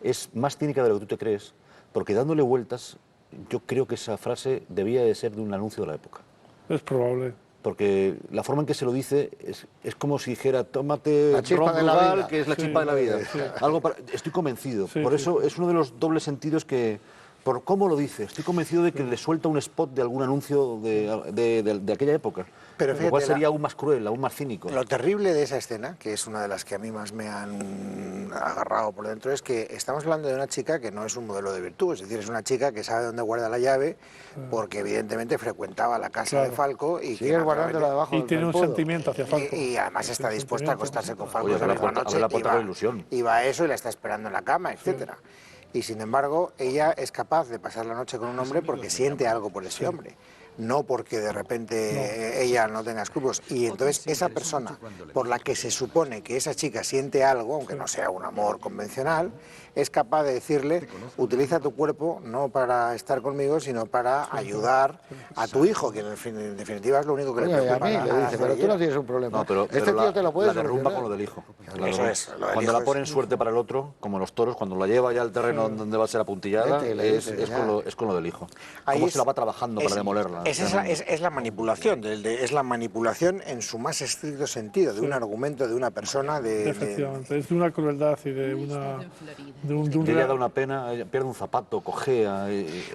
es más cínica de lo que tú te crees, porque dándole vueltas, yo creo que esa frase debía de ser de un anuncio de la época. Es probable. Porque la forma en que se lo dice es como si dijera, tómate ron Brugal, que es la chispa de la vida. Estoy convencido. Por eso es uno de los dobles sentidos que, por cómo lo dice, estoy convencido de que le suelta un spot de algún anuncio de aquella época. Pero fíjate, lo cual sería aún más cruel, aún más cínico. Lo terrible de esa escena, que es una de las que a mí más me han agarrado por dentro, es que estamos hablando de una chica que no es un modelo de virtud, es decir, es una chica que sabe dónde guarda la llave, porque evidentemente frecuentaba la casa de Falco y sigue guardándola debajo y tiene un sentimiento hacia Falco. Y además está dispuesta a acostarse con Falco esa misma noche. Y va a eso y la está esperando en la cama, etcétera. Y sin embargo, ella es capaz de pasar la noche con un hombre porque siente algo por ese hombre. No porque de repente ella no tenga escrúpulos. Y entonces esa persona por la que se supone que esa chica siente algo, aunque no sea un amor convencional, es capaz de decirle, utiliza tu cuerpo no para estar conmigo, sino para ayudar a tu hijo, que en definitiva es lo único que le preocupa. A mí le dice, pero tú no tienes un problema. No, pero este tío te lo puede la derrumba con lo del hijo. Cuando la pone en suerte para el otro, como los toros, cuando la lleva ya al terreno donde va a ser apuntillada, es con lo del hijo. Cómo se la va trabajando para demolerla. Es la manipulación, es la manipulación en su más estricto sentido, de un argumento, de una persona. Efectivamente, es de una crueldad y de una... Ella da una pena, pierde un zapato, cojea...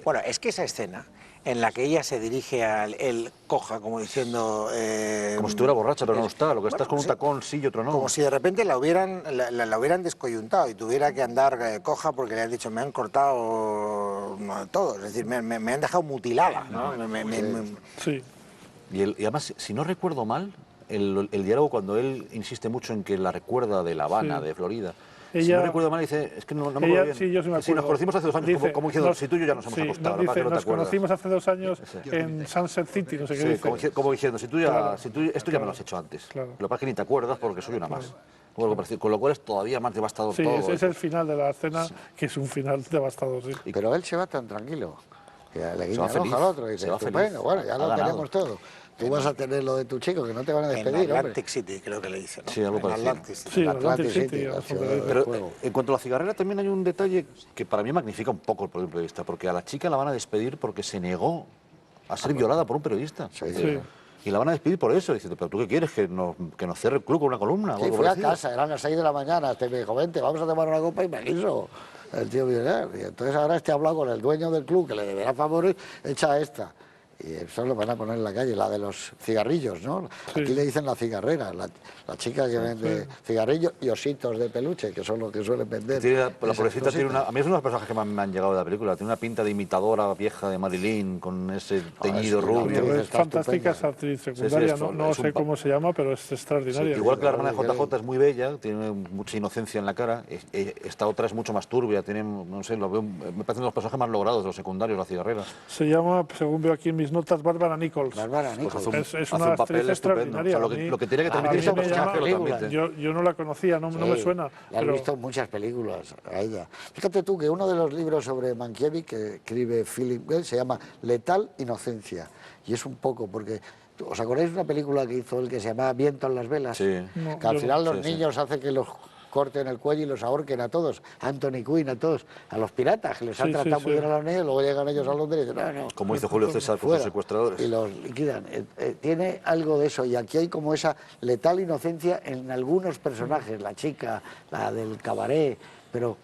Bueno, es que esa escena en la que ella se dirige al él coja, como diciendo... Como si estuviera borracha, pero no está. Lo que estás con un sí. tacón sí y otro no. Como si de repente la hubieran descoyuntado y tuviera que andar coja porque le han dicho, me han cortado todo, es decir, me han dejado mutilada, ¿no? Sí. Y además, si no recuerdo mal, el diálogo cuando él insiste mucho en que la recuerda de La Habana, Sí. de Florida. Si Ella- no recuerdo mal, dice, es que no me ella- acuerdo bien. sí, yo sí me Sí, nos acuerdo. conocimos hace 2 años, Dice, como diciendo, si tú y yo ya nos hemos sí, acostado, dice, para que no te nos acuerdas. conocimos hace 2 años en Sunset City, no sé qué Sí, dice. como diciendo, si tú ya, Claro, esto ya me lo has hecho antes. claro. Lo que pasa es que ni te acuerdas porque soy una más. O algo parecido, con lo cual es todavía más devastador Sí, todo. ese es el final de la escena, que es un final devastador, sí. Pero él se va tan tranquilo, que le guiña va el ojo feliz, al otro y dice, se va estupendo, feliz. bueno, ya Ha lo ganado. tenemos todo. Tú vas a tener lo de tu chico, que no te van a En despedir, hombre. Atlantic City, creo que le dice, ¿no? Sí, algo En parecido. Atlantic City. Sí, en Atlantic Atlantic City, City, la bastante ciudad bien. del Pero juego. en cuanto a la cigarrera también hay un detalle que para mí magnifica un poco el punto de vista, porque a la chica la van a despedir porque se negó a ser violada por un periodista. Sí. Sí. Y la van a despedir por eso. Dice, pero ¿tú qué quieres? ¿Que nos cierre el club con una columna? o Sí, algo fui a parecido? casa, eran las 6 de la mañana, este me dijo, vente, vamos a tomar una copa y me quiso el tío Villar. Y entonces ahora ha hablado con el dueño del club, que le deberá favores, echa esta. Y eso lo van a poner en la calle, la de los cigarrillos, ¿no? Sí. Aquí le dicen la cigarrera, la chica que vende cigarrillos y ositos de peluche, que son los que suelen vender. La esas pobrecita tiene cositas. a mí es uno de los personajes que más me han llegado de la película. Tiene una pinta de imitadora vieja de Marilyn, con ese teñido sí, rubio. la Es está fantástica, estupenda. es actriz Sí, secundaria, es no un sé cómo se llama, pero es extraordinaria. Igual que la hermana de Claro, JJ es muy bella, tiene mucha inocencia en la cara, esta otra es mucho más turbia, tiene, no sé, me parecen los personajes más logrados de los secundarios, la cigarrera. Se llama, según veo aquí en mis notas, Bárbara Nichols. Bárbara Nichols. Pues Es hace una un papel actriz estupendo. extraordinaria. O sea, A mí- lo que tiene que a transmitir mí ese me personaje llama- lo transmite. Yo no la conocía, no me suena. La has pero- visto en muchas películas a ella. Fíjate tú que uno de los libros sobre Mankiewicz que escribe Philip Gale se llama Letal Inocencia. Y es un poco porque... ¿Os acordáis de una película que hizo él que se llamaba Viento en las velas? Sí. No, Que al yo final no. los Sí, sí. niños hacen que los corten el cuello y los ahorquen a todos. Anthony Quinn, a todos. A los piratas, que les han Sí, sí, tratado muy sí. bien a los niños, luego llegan ellos a Londres y dicen, no, no. Como hizo Julio César con sus Fuera, secuestradores. y los liquidan. Tiene algo de eso, y aquí hay como esa letal inocencia en algunos personajes, la chica, la del cabaret, pero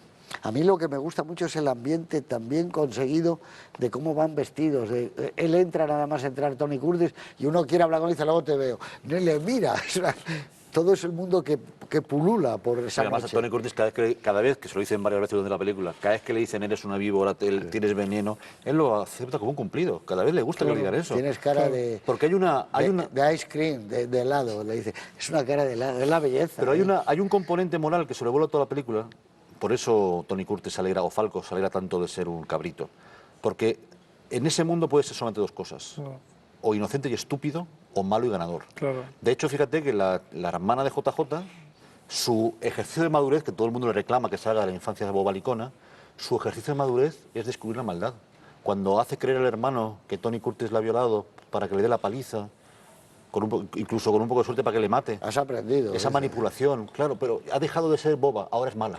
a mí lo que me gusta mucho es el ambiente también conseguido de cómo van vestidos. Él entra, nada más entrar Tony Curtis, y uno quiere hablar con él y dice, luego te veo. No le mira. Todo es el mundo que pulula por esa Además, a noche. Tony Curtis, cada vez que se lo dicen varias veces durante la película, cada vez que le dicen eres una víbora, tienes veneno, él lo acepta como un cumplido. Cada vez le gusta que le digan eso. Tienes cara de... Porque hay una... de ice cream, de helado, le dice. Es una cara de helado, es la belleza. Pero hay un componente moral que sobrevuela toda la película. Por eso Tony Curtis se alegra, o Falco se alegra tanto de ser un cabrito. Porque en ese mundo puede ser solamente dos cosas. No, O inocente y estúpido, o malo y ganador. claro. De hecho, fíjate que la hermana de JJ, su ejercicio de madurez, que todo el mundo le reclama que salga de la infancia de bobalicona, su ejercicio de madurez es descubrir la maldad. Cuando hace creer al hermano que Tony Curtis la ha violado para que le dé la paliza, incluso con un poco de suerte para que le mate. Has aprendido. Esa manipulación, claro, pero ha dejado de ser boba, ahora es mala.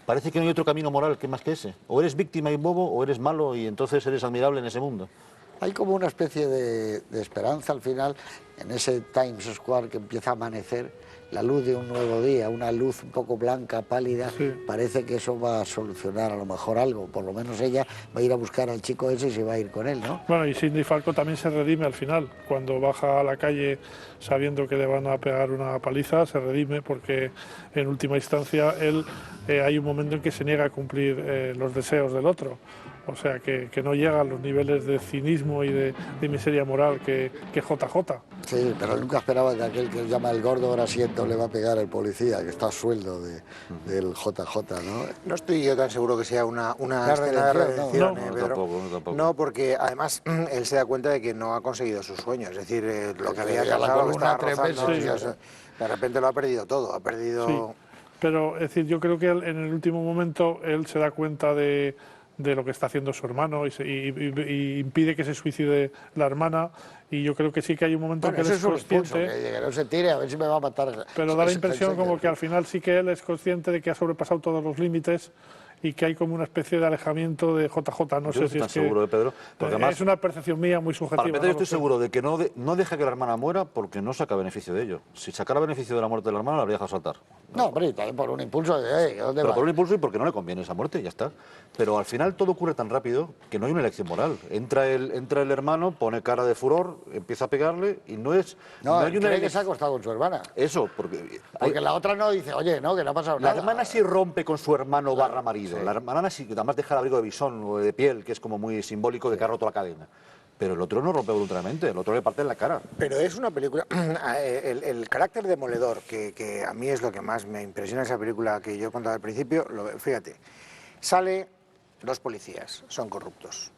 Parece que no hay otro camino moral que más que ese. O eres víctima y bobo, o eres malo y entonces eres admirable en ese mundo. Hay como una especie de esperanza al final en ese Times Square que empieza a amanecer, la luz de un nuevo día, una luz un poco blanca, pálida. Sí. Parece que eso va a solucionar a lo mejor algo. Por lo menos ella va a ir a buscar al chico ese y se va a ir con él, ¿no? Bueno, y Sidney Falco también se redime al final. Cuando baja a la calle sabiendo que le van a pegar una paliza, se redime porque en última instancia él hay un momento en que se niega a cumplir los deseos del otro. O sea, que no llega a los niveles de cinismo y de miseria moral que JJ. Sí, pero él nunca esperaba que aquel que él llama el gordo grasiento le va a pegar el policía, que está a sueldo del JJ, ¿no? No estoy yo tan seguro que sea una escena de redención, redención, no. Pedro. Tampoco. No, porque además él se da cuenta de que no ha conseguido sus sueños. Es decir, lo que había Ya la alcanzado, lo columna estaba 3 rozando, meses, y, o sea, de repente lo ha perdido todo. Ha perdido... Sí. Pero es decir, yo creo que él, en el último momento él se da cuenta de lo que está haciendo su hermano y impide que se suicide la hermana, y yo creo que sí que hay un momento Bueno, en que él eso es es un impulso, consciente, que no se tire, a ver si me va a matar. pero da la Ese impresión pensé como que al final sí que él es consciente de que ha sobrepasado todos los límites y que hay como una especie de alejamiento de JJ. No Yo sé estoy si tan es que seguro de Pedro, porque además, es una percepción mía muy subjetiva. para empezar, no yo lo estoy sé. seguro de que no deja que la hermana muera porque no saca beneficio de ello. Si sacara beneficio de la muerte de la hermana, la habría dejado saltar. No, hombre, y también por un impulso de, ¿dónde Pero vas? por un impulso y porque no le conviene esa muerte, y ya está. Pero al final todo ocurre tan rápido que no hay una elección moral. Entra el hermano, pone cara de furor, empieza a pegarle y no es... No, hay una cree que se ha acostado con su hermana. Eso, porque... Porque la otra no dice, oye, no, que no ha pasado La nada. hermana sí rompe con su hermano barra marido. La hermana sí, además deja el abrigo de bisón o de piel, que es como muy simbólico de que ha roto la cadena. Pero el otro no rompe voluntariamente, el otro le parte en la cara. Pero es una película, el carácter demoledor, que a mí es lo que más me impresiona esa película que yo contaba al principio, fíjate, sale dos policías, son corruptos,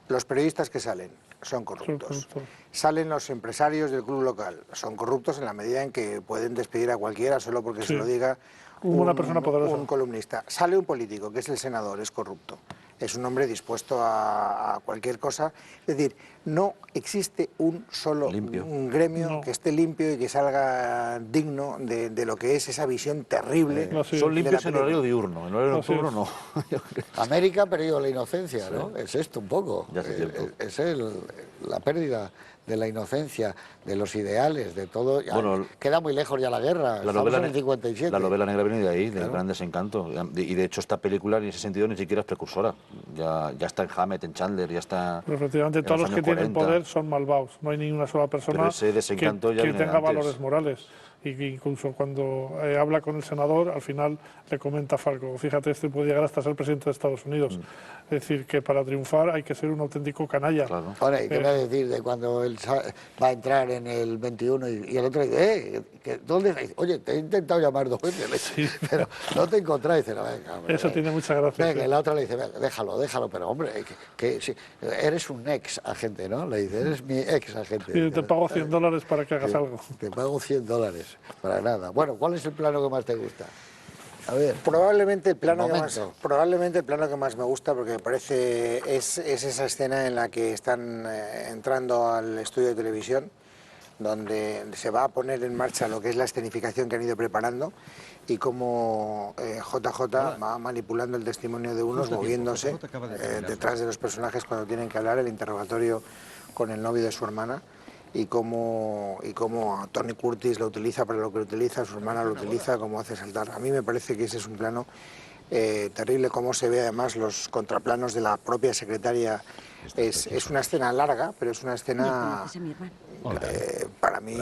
los periodistas que salen son corruptos, salen los empresarios del club local, son corruptos en la medida en que pueden despedir a cualquiera solo porque se lo diga una persona poderosa. un columnista. Sale un político, que es el senador, es corrupto. Es un hombre dispuesto a cualquier cosa. Es decir, no existe un solo un gremio que esté limpio y que salga digno de lo que es esa visión terrible. Son limpios en horario diurno, en horario nocturno no. América ha perdido la inocencia, ¿no? Es esto un poco. Ya hace tiempo. Es la pérdida de la inocencia, de los ideales, de todo. Bueno, queda muy lejos ya la guerra. Estamos en el 57. La novela negra viene de ahí, del Gran Desencanto. Y de hecho esta película en ese sentido ni siquiera es precursora. Ya está en Hammett, en Chandler, ya está... Pero efectivamente todos los que tienen poder son malvados. No hay ninguna sola persona que tenga valores morales. Y que incluso cuando habla con el senador, al final le comenta a Falco, fíjate, este puede llegar hasta ser presidente de Estados Unidos. Es decir, que para triunfar hay que ser un auténtico canalla. Claro. Ahora, ¿y qué me va a decir de cuando él va a entrar en el 21 y el otro dice, ¿dónde? Oye, te he intentado llamar 2 veces, pero no te encontráis. Dice, no, venga, hombre, eso tiene mucha gracia. Venga, y la otra le dice, venga, déjalo, pero hombre, sí, eres un ex agente, ¿no? Le dice, eres mi ex agente. Y te pago $100 para que hagas algo. Te pago $100 para nada. Bueno, ¿cuál es el plano que más te gusta? A ver, probablemente el plano que más me gusta, porque me parece es esa escena en la que están entrando al estudio de televisión, donde se va a poner en marcha lo que es la escenificación que han ido preparando y cómo JJ va manipulando el testimonio de unos, moviéndose detrás de los personajes cuando tienen que hablar, el interrogatorio con el novio de su hermana. Y cómo Tony Curtis lo utiliza para lo que lo utiliza, su hermana lo utiliza, cómo hace saltar. A mí me parece que ese es un plano terrible, cómo se ve además los contraplanos de la propia secretaria. Es una escena larga, pero es una escena para mí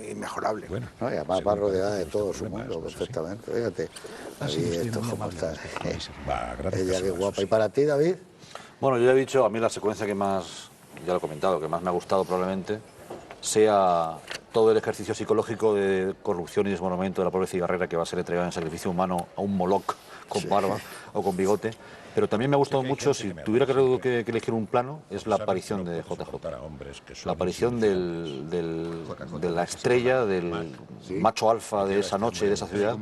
inmejorable. Bueno, ¿no? Y además va rodeada de todo su mundo perfectamente. Fíjate, ahí esto cómo está. Ella qué guapa. ¿Y para ti, David? Bueno, yo ya he dicho, a mí la secuencia que más, ya lo he comentado, que más me ha gustado probablemente, sea todo el ejercicio psicológico de corrupción y desmoronamiento de la pobre cigarrera que va a ser entregada en sacrificio humano a un Moloch con barba o con bigote. Pero también me ha gustado mucho, si tuviera que elegir un plano, es la aparición de JJ. La aparición de la estrella, del macho alfa de esa noche, de esa ciudad,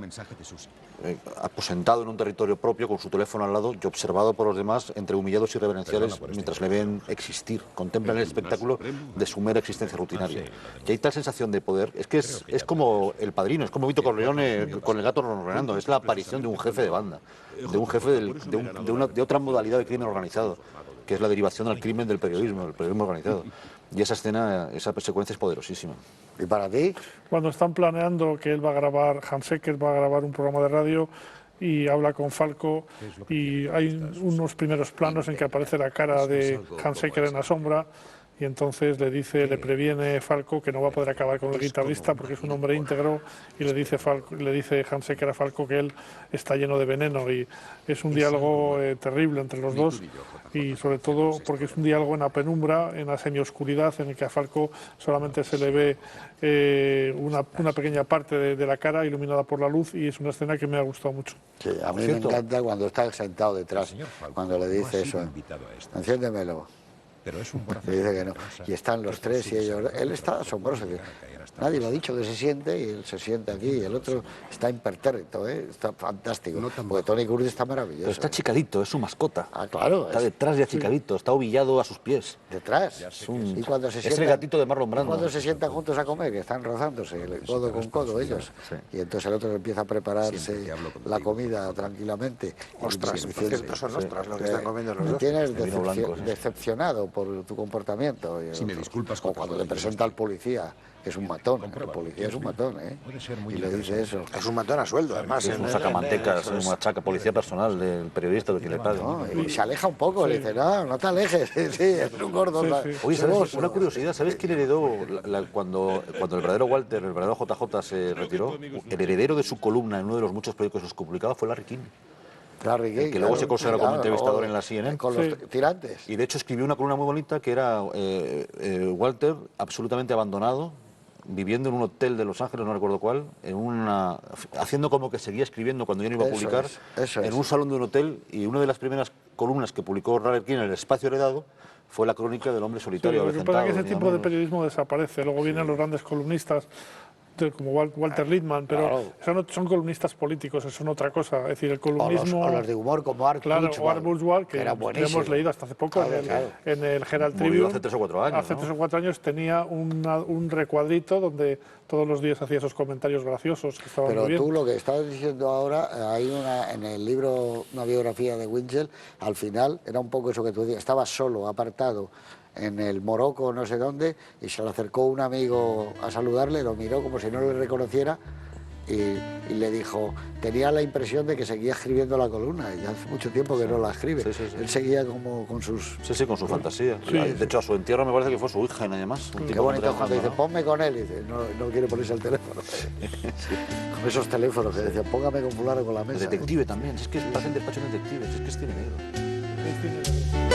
aposentado en un territorio propio, con su teléfono al lado y observado por los demás entre humillados y reverenciales mientras le ven existir, contemplan el espectáculo de su mera existencia rutinaria. Y hay tal sensación de poder, es que es como El Padrino, es como Vito Corleone con el gato ronroneando, es la aparición de un jefe de banda, de un jefe de otra modalidad de crimen organizado, que es la derivación al crimen del periodismo organizado. Y esa escena, esa secuencia es poderosísima. ¿Y para ti? Cuando están planeando que él va a grabar, Hans Ecker va a grabar un programa de radio y habla con Falco y hay unos primeros planos en que aparece la cara de Hans Ecker en la sombra y entonces le previene Falco que no va a poder acabar con el guitarrista porque es un hombre íntegro y le dice Hans Ecker a Falco que él está lleno de veneno y es un diálogo terrible entre los dos y sobre todo porque es un diálogo en la penumbra, en la semioscuridad en el que a Falco solamente se le ve una pequeña parte de la cara iluminada por la luz y es una escena que me ha gustado mucho. Sí, a mí me encanta cuando está sentado detrás, cuando le dice eso. Enciéndemelo. Pero es un brazo. Y dice que no. Y están los tres y ellos. Él está asombroso. Nadie lo ha dicho que se siente y él se siente aquí y el otro está impertérrito, ¿eh? Está fantástico. Porque Tony Curtis está maravilloso. Pero está achicadito, es su mascota. Ah, claro. Está detrás de achicadito, está ovillado a sus pies. Detrás. Y cuando se es el gatito de Marlon Brando. Cuando se sientan juntos a comer, que están rozándose, codo con codo ellos. Sí. Y entonces el otro empieza a prepararse la comida tranquilamente. Ostras, por cierto, son ostras lo que están comiendo los Me dos. tienes De vino blanco, sí. decepcionado por tu comportamiento. Y Si me otro, disculpas, o cuando te presenta al policía, que es un matón. El policía es un matón, ¿eh? Puede ser muy Y le dice eso. Es un matón a sueldo, además. Es un sacamantecas, un machaca, policía personal del periodista de quien le paga. ¿No? Y se aleja un poco, le dice, no te alejes. Sí, es un gordo. Oye, ¿sabes? ceboso. Una curiosidad, ¿sabes quién heredó cuando el verdadero Walter, el verdadero JJ se retiró? El heredero de su columna en uno de los muchos periódicos que publicaba fue Larry King. Larry King, Que luego se consagró como entrevistador luego, en la CNN. Con los tirantes. Y de hecho escribió una columna muy bonita que era Walter absolutamente abandonado, viviendo en un hotel de Los Ángeles, no recuerdo cuál, haciendo como que seguía escribiendo cuando yo no iba a Eso publicar, es. en un salón de un hotel, y una de las primeras columnas que publicó Larry King en El Espacio Heredado fue la crónica del hombre Sí, solitario. lo que pasa es que ese tipo de periodismo desaparece. Luego vienen los grandes columnistas como Walter Lippmann, pero claro. son columnistas políticos, eso son otra cosa. Es decir, el columnismo... O los de humor como Art Buchwald, que era buenísimo. hemos leído hasta hace poco en el Herald Murió Tribune. hace 3 o 4 años. Hace 3 o 4 años tenía un recuadrito donde todos los días hacía esos comentarios graciosos que estaban Pero muy bien. tú lo que estabas diciendo ahora, hay en el libro, una biografía de Winchell, al final era un poco eso que tú decías, estaba solo, apartado, en el Morocco, no sé dónde, y se le acercó un amigo a saludarle, lo miró como si no le reconociera y le dijo, tenía la impresión de que seguía escribiendo la columna, y hace mucho tiempo que no la escribe. Sí. Él seguía como con sus... Sí, con su fantasía. Sí. De hecho, a su entierro me parece que fue su hija y nadie más. Qué bonito cuando dice, ponme con él, y dice, no quiere ponerse el teléfono. Con esos teléfonos que decían, póngame con fulano con la mesa. Detective también, es que es un despacho de detectives, es que es cine negro.